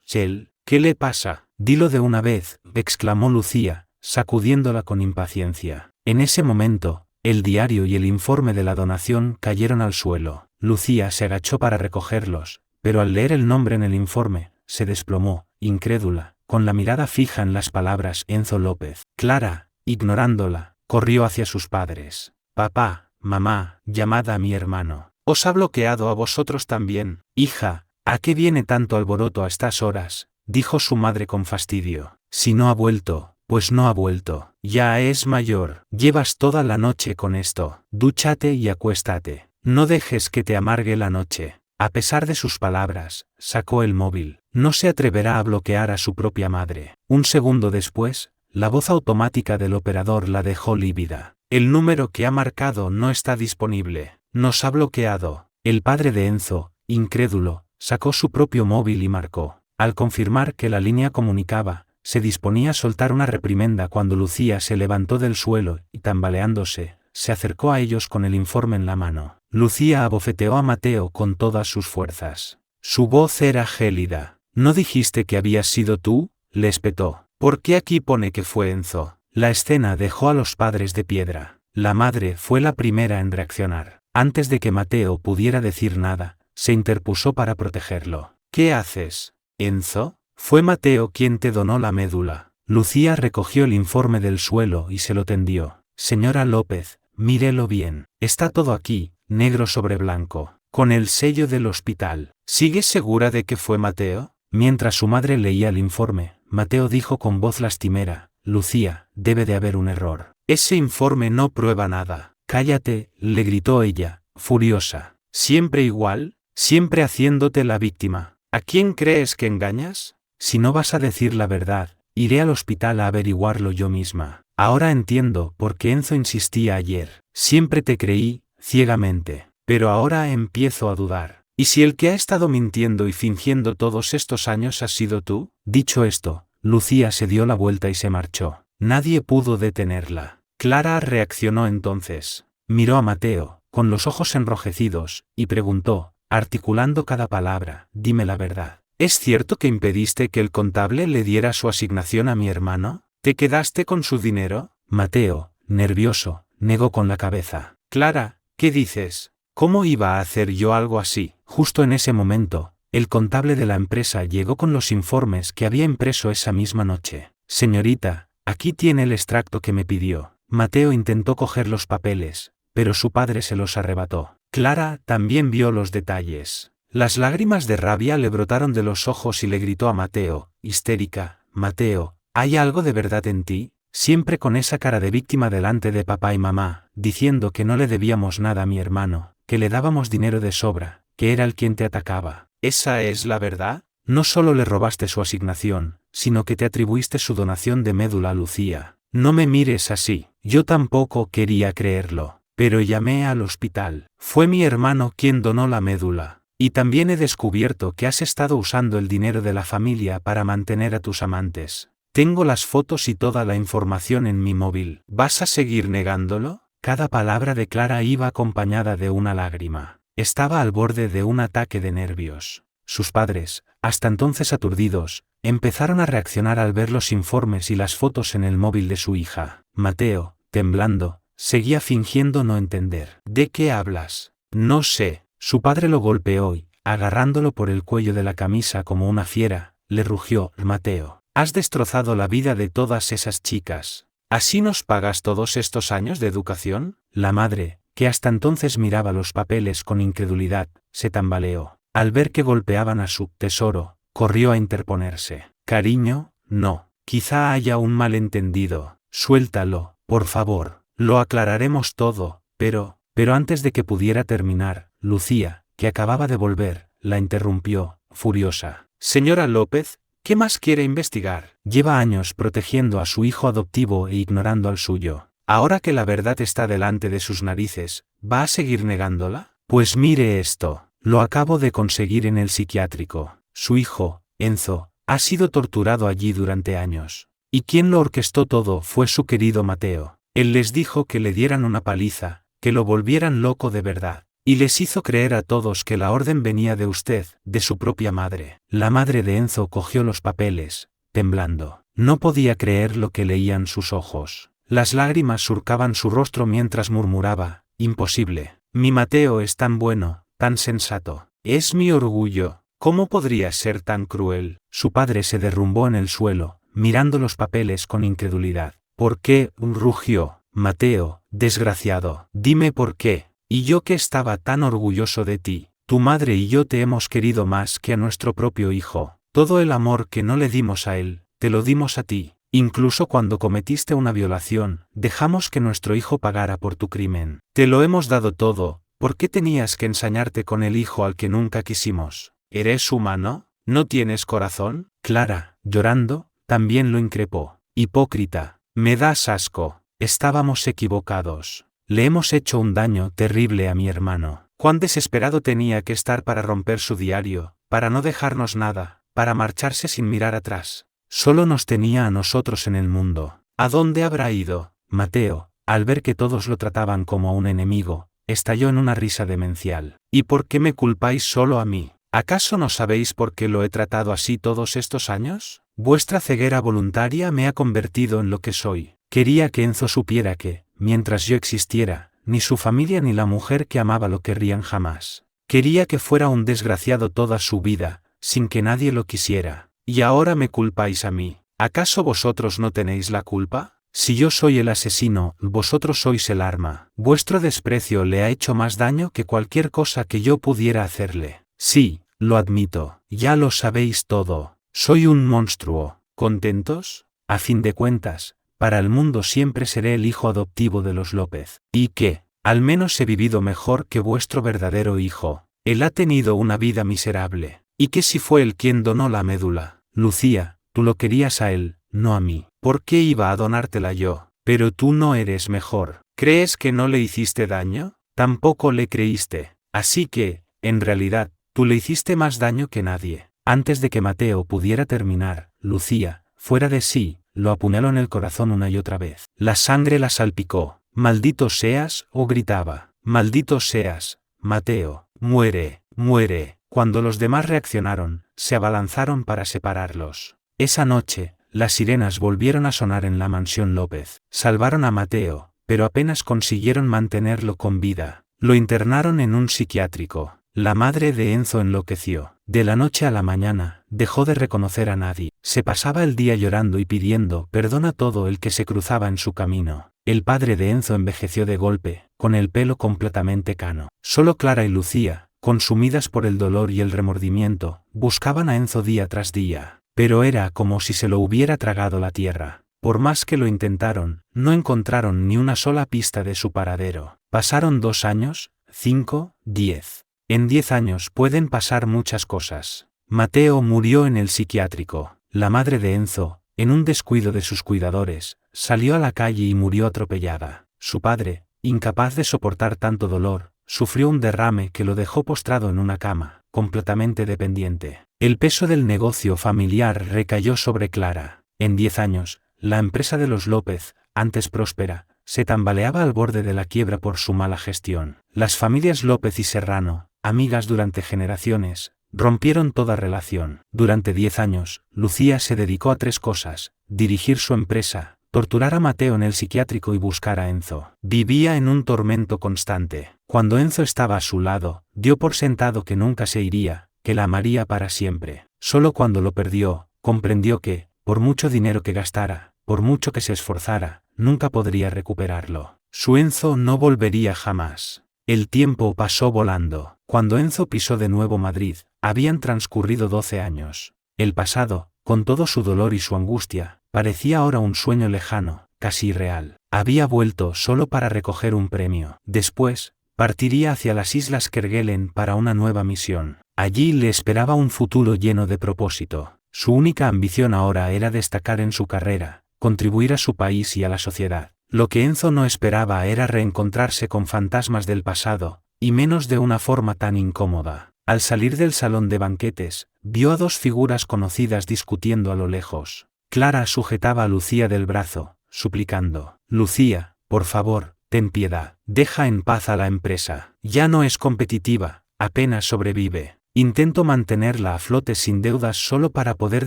S1: Chel, ¿qué le pasa? Dilo de una vez, exclamó Lucía, sacudiéndola con impaciencia. En ese momento, el diario y el informe de la donación cayeron al suelo. Lucía se agachó para recogerlos, pero al leer el nombre en el informe, se desplomó, incrédula, con la mirada fija en las palabras Enzo López. Clara, ignorándola, corrió hacia sus padres. Papá, mamá, llamad a mi hermano. Os ha bloqueado a vosotros también. Hija, ¿a qué viene tanto alboroto a estas horas? Dijo su madre con fastidio. Si no ha vuelto, pues no ha vuelto. Ya es mayor. Llevas toda la noche con esto. Dúchate y acuéstate. No dejes que te amargue la noche. A pesar de sus palabras, sacó el móvil. No se atreverá a bloquear a su propia madre. Un segundo después, la voz automática del operador la dejó lívida. El número que ha marcado no está disponible. Nos ha bloqueado. El padre de Enzo, incrédulo, sacó su propio móvil y marcó. Al confirmar que la línea comunicaba, se disponía a soltar una reprimenda cuando Lucía se levantó del suelo y, tambaleándose, se acercó a ellos con el informe en la mano. Lucía abofeteó a Mateo con todas sus fuerzas. Su voz era gélida. ¿No dijiste que habías sido tú? Le espetó. ¿Por qué aquí pone que fue Enzo? La escena dejó a los padres de piedra. La madre fue la primera en reaccionar. Antes de que Mateo pudiera decir nada, se interpuso para protegerlo. ¿Qué haces, Enzo? Fue Mateo quien te donó la médula. Lucía recogió el informe del suelo y se lo tendió. Señora López, mírelo bien. Está todo aquí, negro sobre blanco, con el sello del hospital. ¿Sigues segura de que fue Mateo? Mientras su madre leía el informe, Mateo dijo con voz lastimera, Lucía, debe de haber un error. Ese informe no prueba nada. Cállate, le gritó ella, furiosa. ¿Siempre igual? ¿Siempre haciéndote la víctima? ¿A quién crees que engañas? Si no vas a decir la verdad, iré al hospital a averiguarlo yo misma. Ahora entiendo por qué Enzo insistía ayer. Siempre te creí, ciegamente. Pero ahora empiezo a dudar. ¿Y si el que ha estado mintiendo y fingiendo todos estos años has sido tú? Dicho esto, Lucía se dio la vuelta y se marchó. Nadie pudo detenerla. Clara reaccionó entonces. Miró a Mateo, con los ojos enrojecidos, y preguntó, articulando cada palabra, dime la verdad. ¿Es cierto que impediste que el contable le diera su asignación a mi hermano? ¿Te quedaste con su dinero? Mateo, nervioso, negó con la cabeza. Clara, ¿qué dices? ¿Cómo iba a hacer yo algo así? Justo en ese momento, el contable de la empresa llegó con los informes que había impreso esa misma noche. Señorita, aquí tiene el extracto que me pidió. Mateo intentó coger los papeles, pero su padre se los arrebató. Clara también vio los detalles. Las lágrimas de rabia le brotaron de los ojos y le gritó a Mateo, histérica, Mateo, ¿hay algo de verdad en ti? Siempre con esa cara de víctima delante de papá y mamá, diciendo que no le debíamos nada a mi hermano, que le dábamos dinero de sobra, que era el quien te atacaba. ¿Esa es la verdad? No solo le robaste su asignación, sino que te atribuiste su donación de médula a Lucía. No me mires así, yo tampoco quería creerlo, pero llamé al hospital. Fue mi hermano quien donó la médula. Y también he descubierto que has estado usando el dinero de la familia para mantener a tus amantes. Tengo las fotos y toda la información en mi móvil. ¿Vas a seguir negándolo? Cada palabra de Clara iba acompañada de una lágrima. Estaba al borde de un ataque de nervios. Sus padres, hasta entonces aturdidos, empezaron a reaccionar al ver los informes y las fotos en el móvil de su hija. Mateo, temblando, seguía fingiendo no entender. ¿De qué hablas? No sé. Su padre lo golpeó y, agarrándolo por el cuello de la camisa como una fiera, le rugió, Mateo, has destrozado la vida de todas esas chicas. ¿Así nos pagas todos estos años de educación? La madre, que hasta entonces miraba los papeles con incredulidad, se tambaleó. Al ver que golpeaban a su tesoro, corrió a interponerse. Cariño, no. Quizá haya un malentendido. Suéltalo, por favor. Lo aclararemos todo, pero antes de que pudiera terminar, Lucía, que acababa de volver, la interrumpió, furiosa. Señora López, ¿qué más quiere investigar? Lleva años protegiendo a su hijo adoptivo e ignorando al suyo. Ahora que la verdad está delante de sus narices, ¿va a seguir negándola? Pues mire esto. Lo acabo de conseguir en el psiquiátrico. Su hijo, Enzo, ha sido torturado allí durante años. Y quien lo orquestó todo fue su querido Mateo. Él les dijo que le dieran una paliza, que lo volvieran loco de verdad. Y les hizo creer a todos que la orden venía de usted, de su propia madre. La madre de Enzo cogió los papeles, temblando. No podía creer lo que leían sus ojos. Las lágrimas surcaban su rostro mientras murmuraba: imposible. Mi Mateo es tan bueno, tan sensato. Es mi orgullo. ¿Cómo podría ser tan cruel? Su padre se derrumbó en el suelo, mirando los papeles con incredulidad. ¿Por qué? Rugió. Mateo, desgraciado, dime por qué. Y yo que estaba tan orgulloso de ti. Tu madre y yo te hemos querido más que a nuestro propio hijo. Todo el amor que no le dimos a él, te lo dimos a ti. Incluso cuando cometiste una violación, dejamos que nuestro hijo pagara por tu crimen. Te lo hemos dado todo. ¿Por qué tenías que ensañarte con el hijo al que nunca quisimos? ¿Eres humano? ¿No tienes corazón? Clara, llorando, también lo increpó. Hipócrita, me das asco. Estábamos equivocados. Le hemos hecho un daño terrible a mi hermano. Cuán desesperado tenía que estar para romper su diario, para no dejarnos nada, para marcharse sin mirar atrás. Solo nos tenía a nosotros en el mundo. ¿A dónde habrá ido? Mateo, al ver que todos lo trataban como a un enemigo, estalló en una risa demencial. ¿Y por qué me culpáis solo a mí? ¿Acaso no sabéis por qué lo he tratado así todos estos años? Vuestra ceguera voluntaria me ha convertido en lo que soy. Quería que Enzo supiera que, mientras yo existiera, ni su familia ni la mujer que amaba lo querrían jamás. Quería que fuera un desgraciado toda su vida, sin que nadie lo quisiera. Y ahora me culpáis a mí. ¿Acaso vosotros no tenéis la culpa? Si yo soy el asesino, vosotros sois el arma. Vuestro desprecio le ha hecho más daño que cualquier cosa que yo pudiera hacerle. Sí, lo admito, ya lo sabéis todo. Soy un monstruo. ¿Contentos? A fin de cuentas, para el mundo siempre seré el hijo adoptivo de los López. ¿Y qué? Al menos he vivido mejor que vuestro verdadero hijo. Él ha tenido una vida miserable. ¿Y qué si fue él quien donó la médula? Lucía, tú lo querías a él, no a mí. ¿Por qué iba a donártela yo? Pero tú no eres mejor. ¿Crees que no le hiciste daño? Tampoco le creíste. Así que, en realidad, tú le hiciste más daño que nadie. Antes de que Mateo pudiera terminar, Lucía, fuera de sí, lo apuñaló en el corazón una y otra vez. La sangre la salpicó. «Maldito seas», o gritaba. «Maldito seas, Mateo, muere, muere». Cuando los demás reaccionaron, se abalanzaron para separarlos. Esa noche, las sirenas volvieron a sonar en la mansión López. Salvaron a Mateo, pero apenas consiguieron mantenerlo con vida. Lo internaron en un psiquiátrico. La madre de Enzo enloqueció. De la noche a la mañana, dejó de reconocer a nadie. Se pasaba el día llorando y pidiendo perdón a todo el que se cruzaba en su camino. El padre de Enzo envejeció de golpe, con el pelo completamente cano. Solo Clara y Lucía, consumidas por el dolor y el remordimiento, buscaban a Enzo día tras día. Pero era como si se lo hubiera tragado la tierra. Por más que lo intentaron, no encontraron ni una sola pista de su paradero. Pasaron 2 años, 5, 10. En 10 años pueden pasar muchas cosas. Mateo murió en el psiquiátrico. La madre de Enzo, en un descuido de sus cuidadores, salió a la calle y murió atropellada. Su padre, incapaz de soportar tanto dolor, sufrió un derrame que lo dejó postrado en una cama, completamente dependiente. El peso del negocio familiar recayó sobre Clara. En 10 años, la empresa de los López, antes próspera, se tambaleaba al borde de la quiebra por su mala gestión. Las familias López y Serrano, amigas durante generaciones, rompieron toda relación. Durante 10 años, Lucía se dedicó a 3 cosas: dirigir su empresa, torturar a Mateo en el psiquiátrico y buscar a Enzo. Vivía en un tormento constante. Cuando Enzo estaba a su lado, dio por sentado que nunca se iría, que la amaría para siempre. Solo cuando lo perdió, comprendió que, por mucho dinero que gastara, por mucho que se esforzara, nunca podría recuperarlo. Su Enzo no volvería jamás. El tiempo pasó volando. Cuando Enzo pisó de nuevo Madrid, habían transcurrido 12 años. El pasado, con todo su dolor y su angustia, parecía ahora un sueño lejano, casi irreal. Había vuelto solo para recoger un premio. Después, partiría hacia las Islas Kerguelen para una nueva misión. Allí le esperaba un futuro lleno de propósito. Su única ambición ahora era destacar en su carrera, contribuir a su país y a la sociedad. Lo que Enzo no esperaba era reencontrarse con fantasmas del pasado, y menos de una forma tan incómoda. Al salir del salón de banquetes, vio a dos figuras conocidas discutiendo a lo lejos. Clara sujetaba a Lucía del brazo, suplicando: «Lucía, por favor, ten piedad, deja en paz a la empresa. Ya no es competitiva, apenas sobrevive. Intento mantenerla a flote sin deudas solo para poder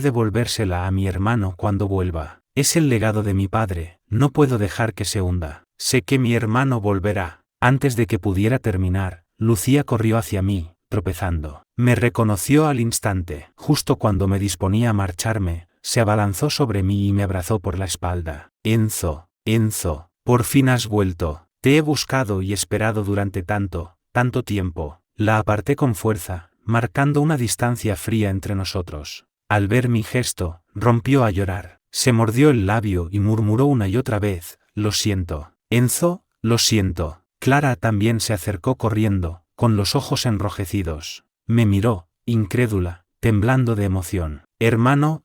S1: devolvérsela a mi hermano cuando vuelva. Es el legado de mi padre, no puedo dejar que se hunda. Sé que mi hermano volverá». Antes de que pudiera terminar, Lucía corrió hacia mí, tropezando. Me reconoció al instante. Justo cuando me disponía a marcharme, se abalanzó sobre mí y me abrazó por la espalda. «Enzo, Enzo, por fin has vuelto. Te he buscado y esperado durante tanto tiempo». La aparté con fuerza, marcando una distancia fría entre nosotros. Al ver mi gesto, rompió a llorar. Se mordió el labio y murmuró una y otra vez: «Lo siento, Enzo, lo siento». Clara también se acercó corriendo, con los ojos enrojecidos. Me miró, incrédula, temblando de emoción. «Hermano,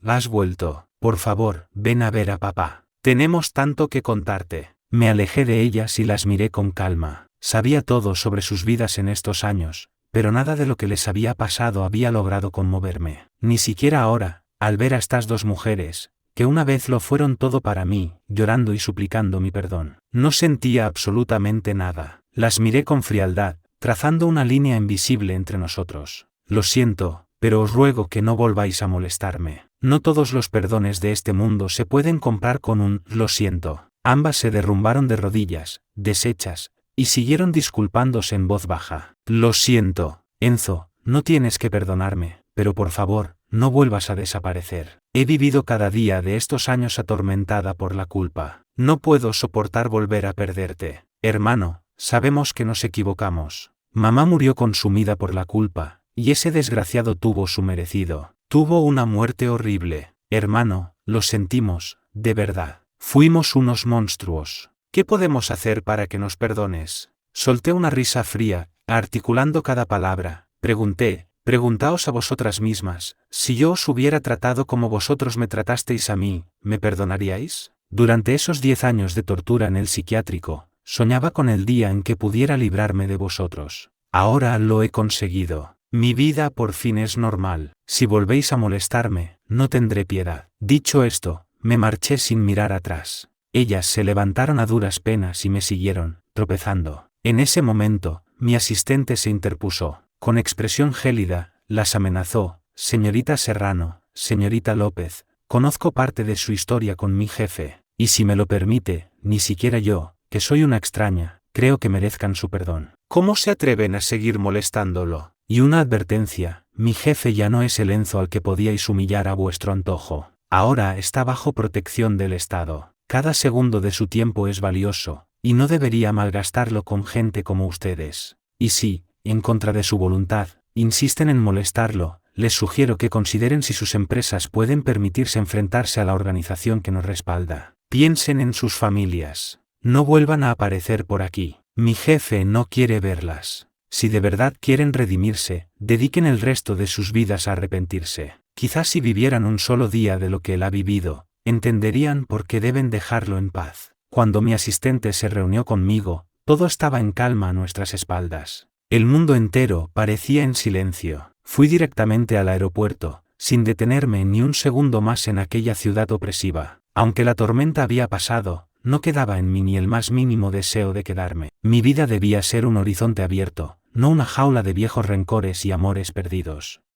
S1: has vuelto. Por favor, ven a ver a papá. Tenemos tanto que contarte». Me alejé de ellas y las miré con calma. Sabía todo sobre sus vidas en estos años, pero nada de lo que les había pasado había logrado conmoverme. Ni siquiera ahora, al ver a estas dos mujeres, que una vez lo fueron todo para mí, llorando y suplicando mi perdón. No sentía absolutamente nada. Las miré con frialdad, trazando una línea invisible entre nosotros. «Lo siento, pero os ruego que no volváis a molestarme. No todos los perdones de este mundo se pueden comprar con un «lo siento». Ambas se derrumbaron de rodillas, deshechas, y siguieron disculpándose en voz baja. «Lo siento, Enzo, no tienes que perdonarme, pero por favor, no vuelvas a desaparecer. He vivido cada día de estos años atormentada por la culpa. No puedo soportar volver a perderte. Hermano, sabemos que nos equivocamos. Mamá murió consumida por la culpa, y ese desgraciado tuvo su merecido. Tuvo una muerte horrible. Hermano, lo sentimos, de verdad. Fuimos unos monstruos. ¿Qué podemos hacer para que nos perdones?». Solté una risa fría, articulando cada palabra. Pregunté: «Preguntaos a vosotras mismas, si yo os hubiera tratado como vosotros me tratasteis a mí, ¿me perdonaríais?». Durante esos 10 años de tortura en el psiquiátrico, soñaba con el día en que pudiera librarme de vosotros. Ahora lo he conseguido. Mi vida por fin es normal. Si volvéis a molestarme, no tendré piedad». Dicho esto, me marché sin mirar atrás. Ellas se levantaron a duras penas y me siguieron, tropezando. En ese momento, mi asistente se interpuso. Con expresión gélida, las amenazó: «Señorita Serrano, señorita López, conozco parte de su historia con mi jefe, y si me lo permite, ni siquiera yo, que soy una extraña, creo que merezcan su perdón. ¿Cómo se atreven a seguir molestándolo? Y una advertencia: mi jefe ya no es el Enzo al que podíais humillar a vuestro antojo. Ahora está bajo protección del Estado. Cada segundo de su tiempo es valioso, y no debería malgastarlo con gente como ustedes. Y si, en contra de su voluntad, insisten en molestarlo, les sugiero que consideren si sus empresas pueden permitirse enfrentarse a la organización que nos respalda. Piensen en sus familias. No vuelvan a aparecer por aquí. Mi jefe no quiere verlas. Si de verdad quieren redimirse, dediquen el resto de sus vidas a arrepentirse. Quizás si vivieran un solo día de lo que él ha vivido, entenderían por qué deben dejarlo en paz». Cuando mi asistente se reunió conmigo, todo estaba en calma a nuestras espaldas. El mundo entero parecía en silencio. Fui directamente al aeropuerto, sin detenerme ni un segundo más en aquella ciudad opresiva. Aunque la tormenta había pasado, no quedaba en mí ni el más mínimo deseo de quedarme. Mi vida debía ser un horizonte abierto, no una jaula de viejos rencores y amores perdidos.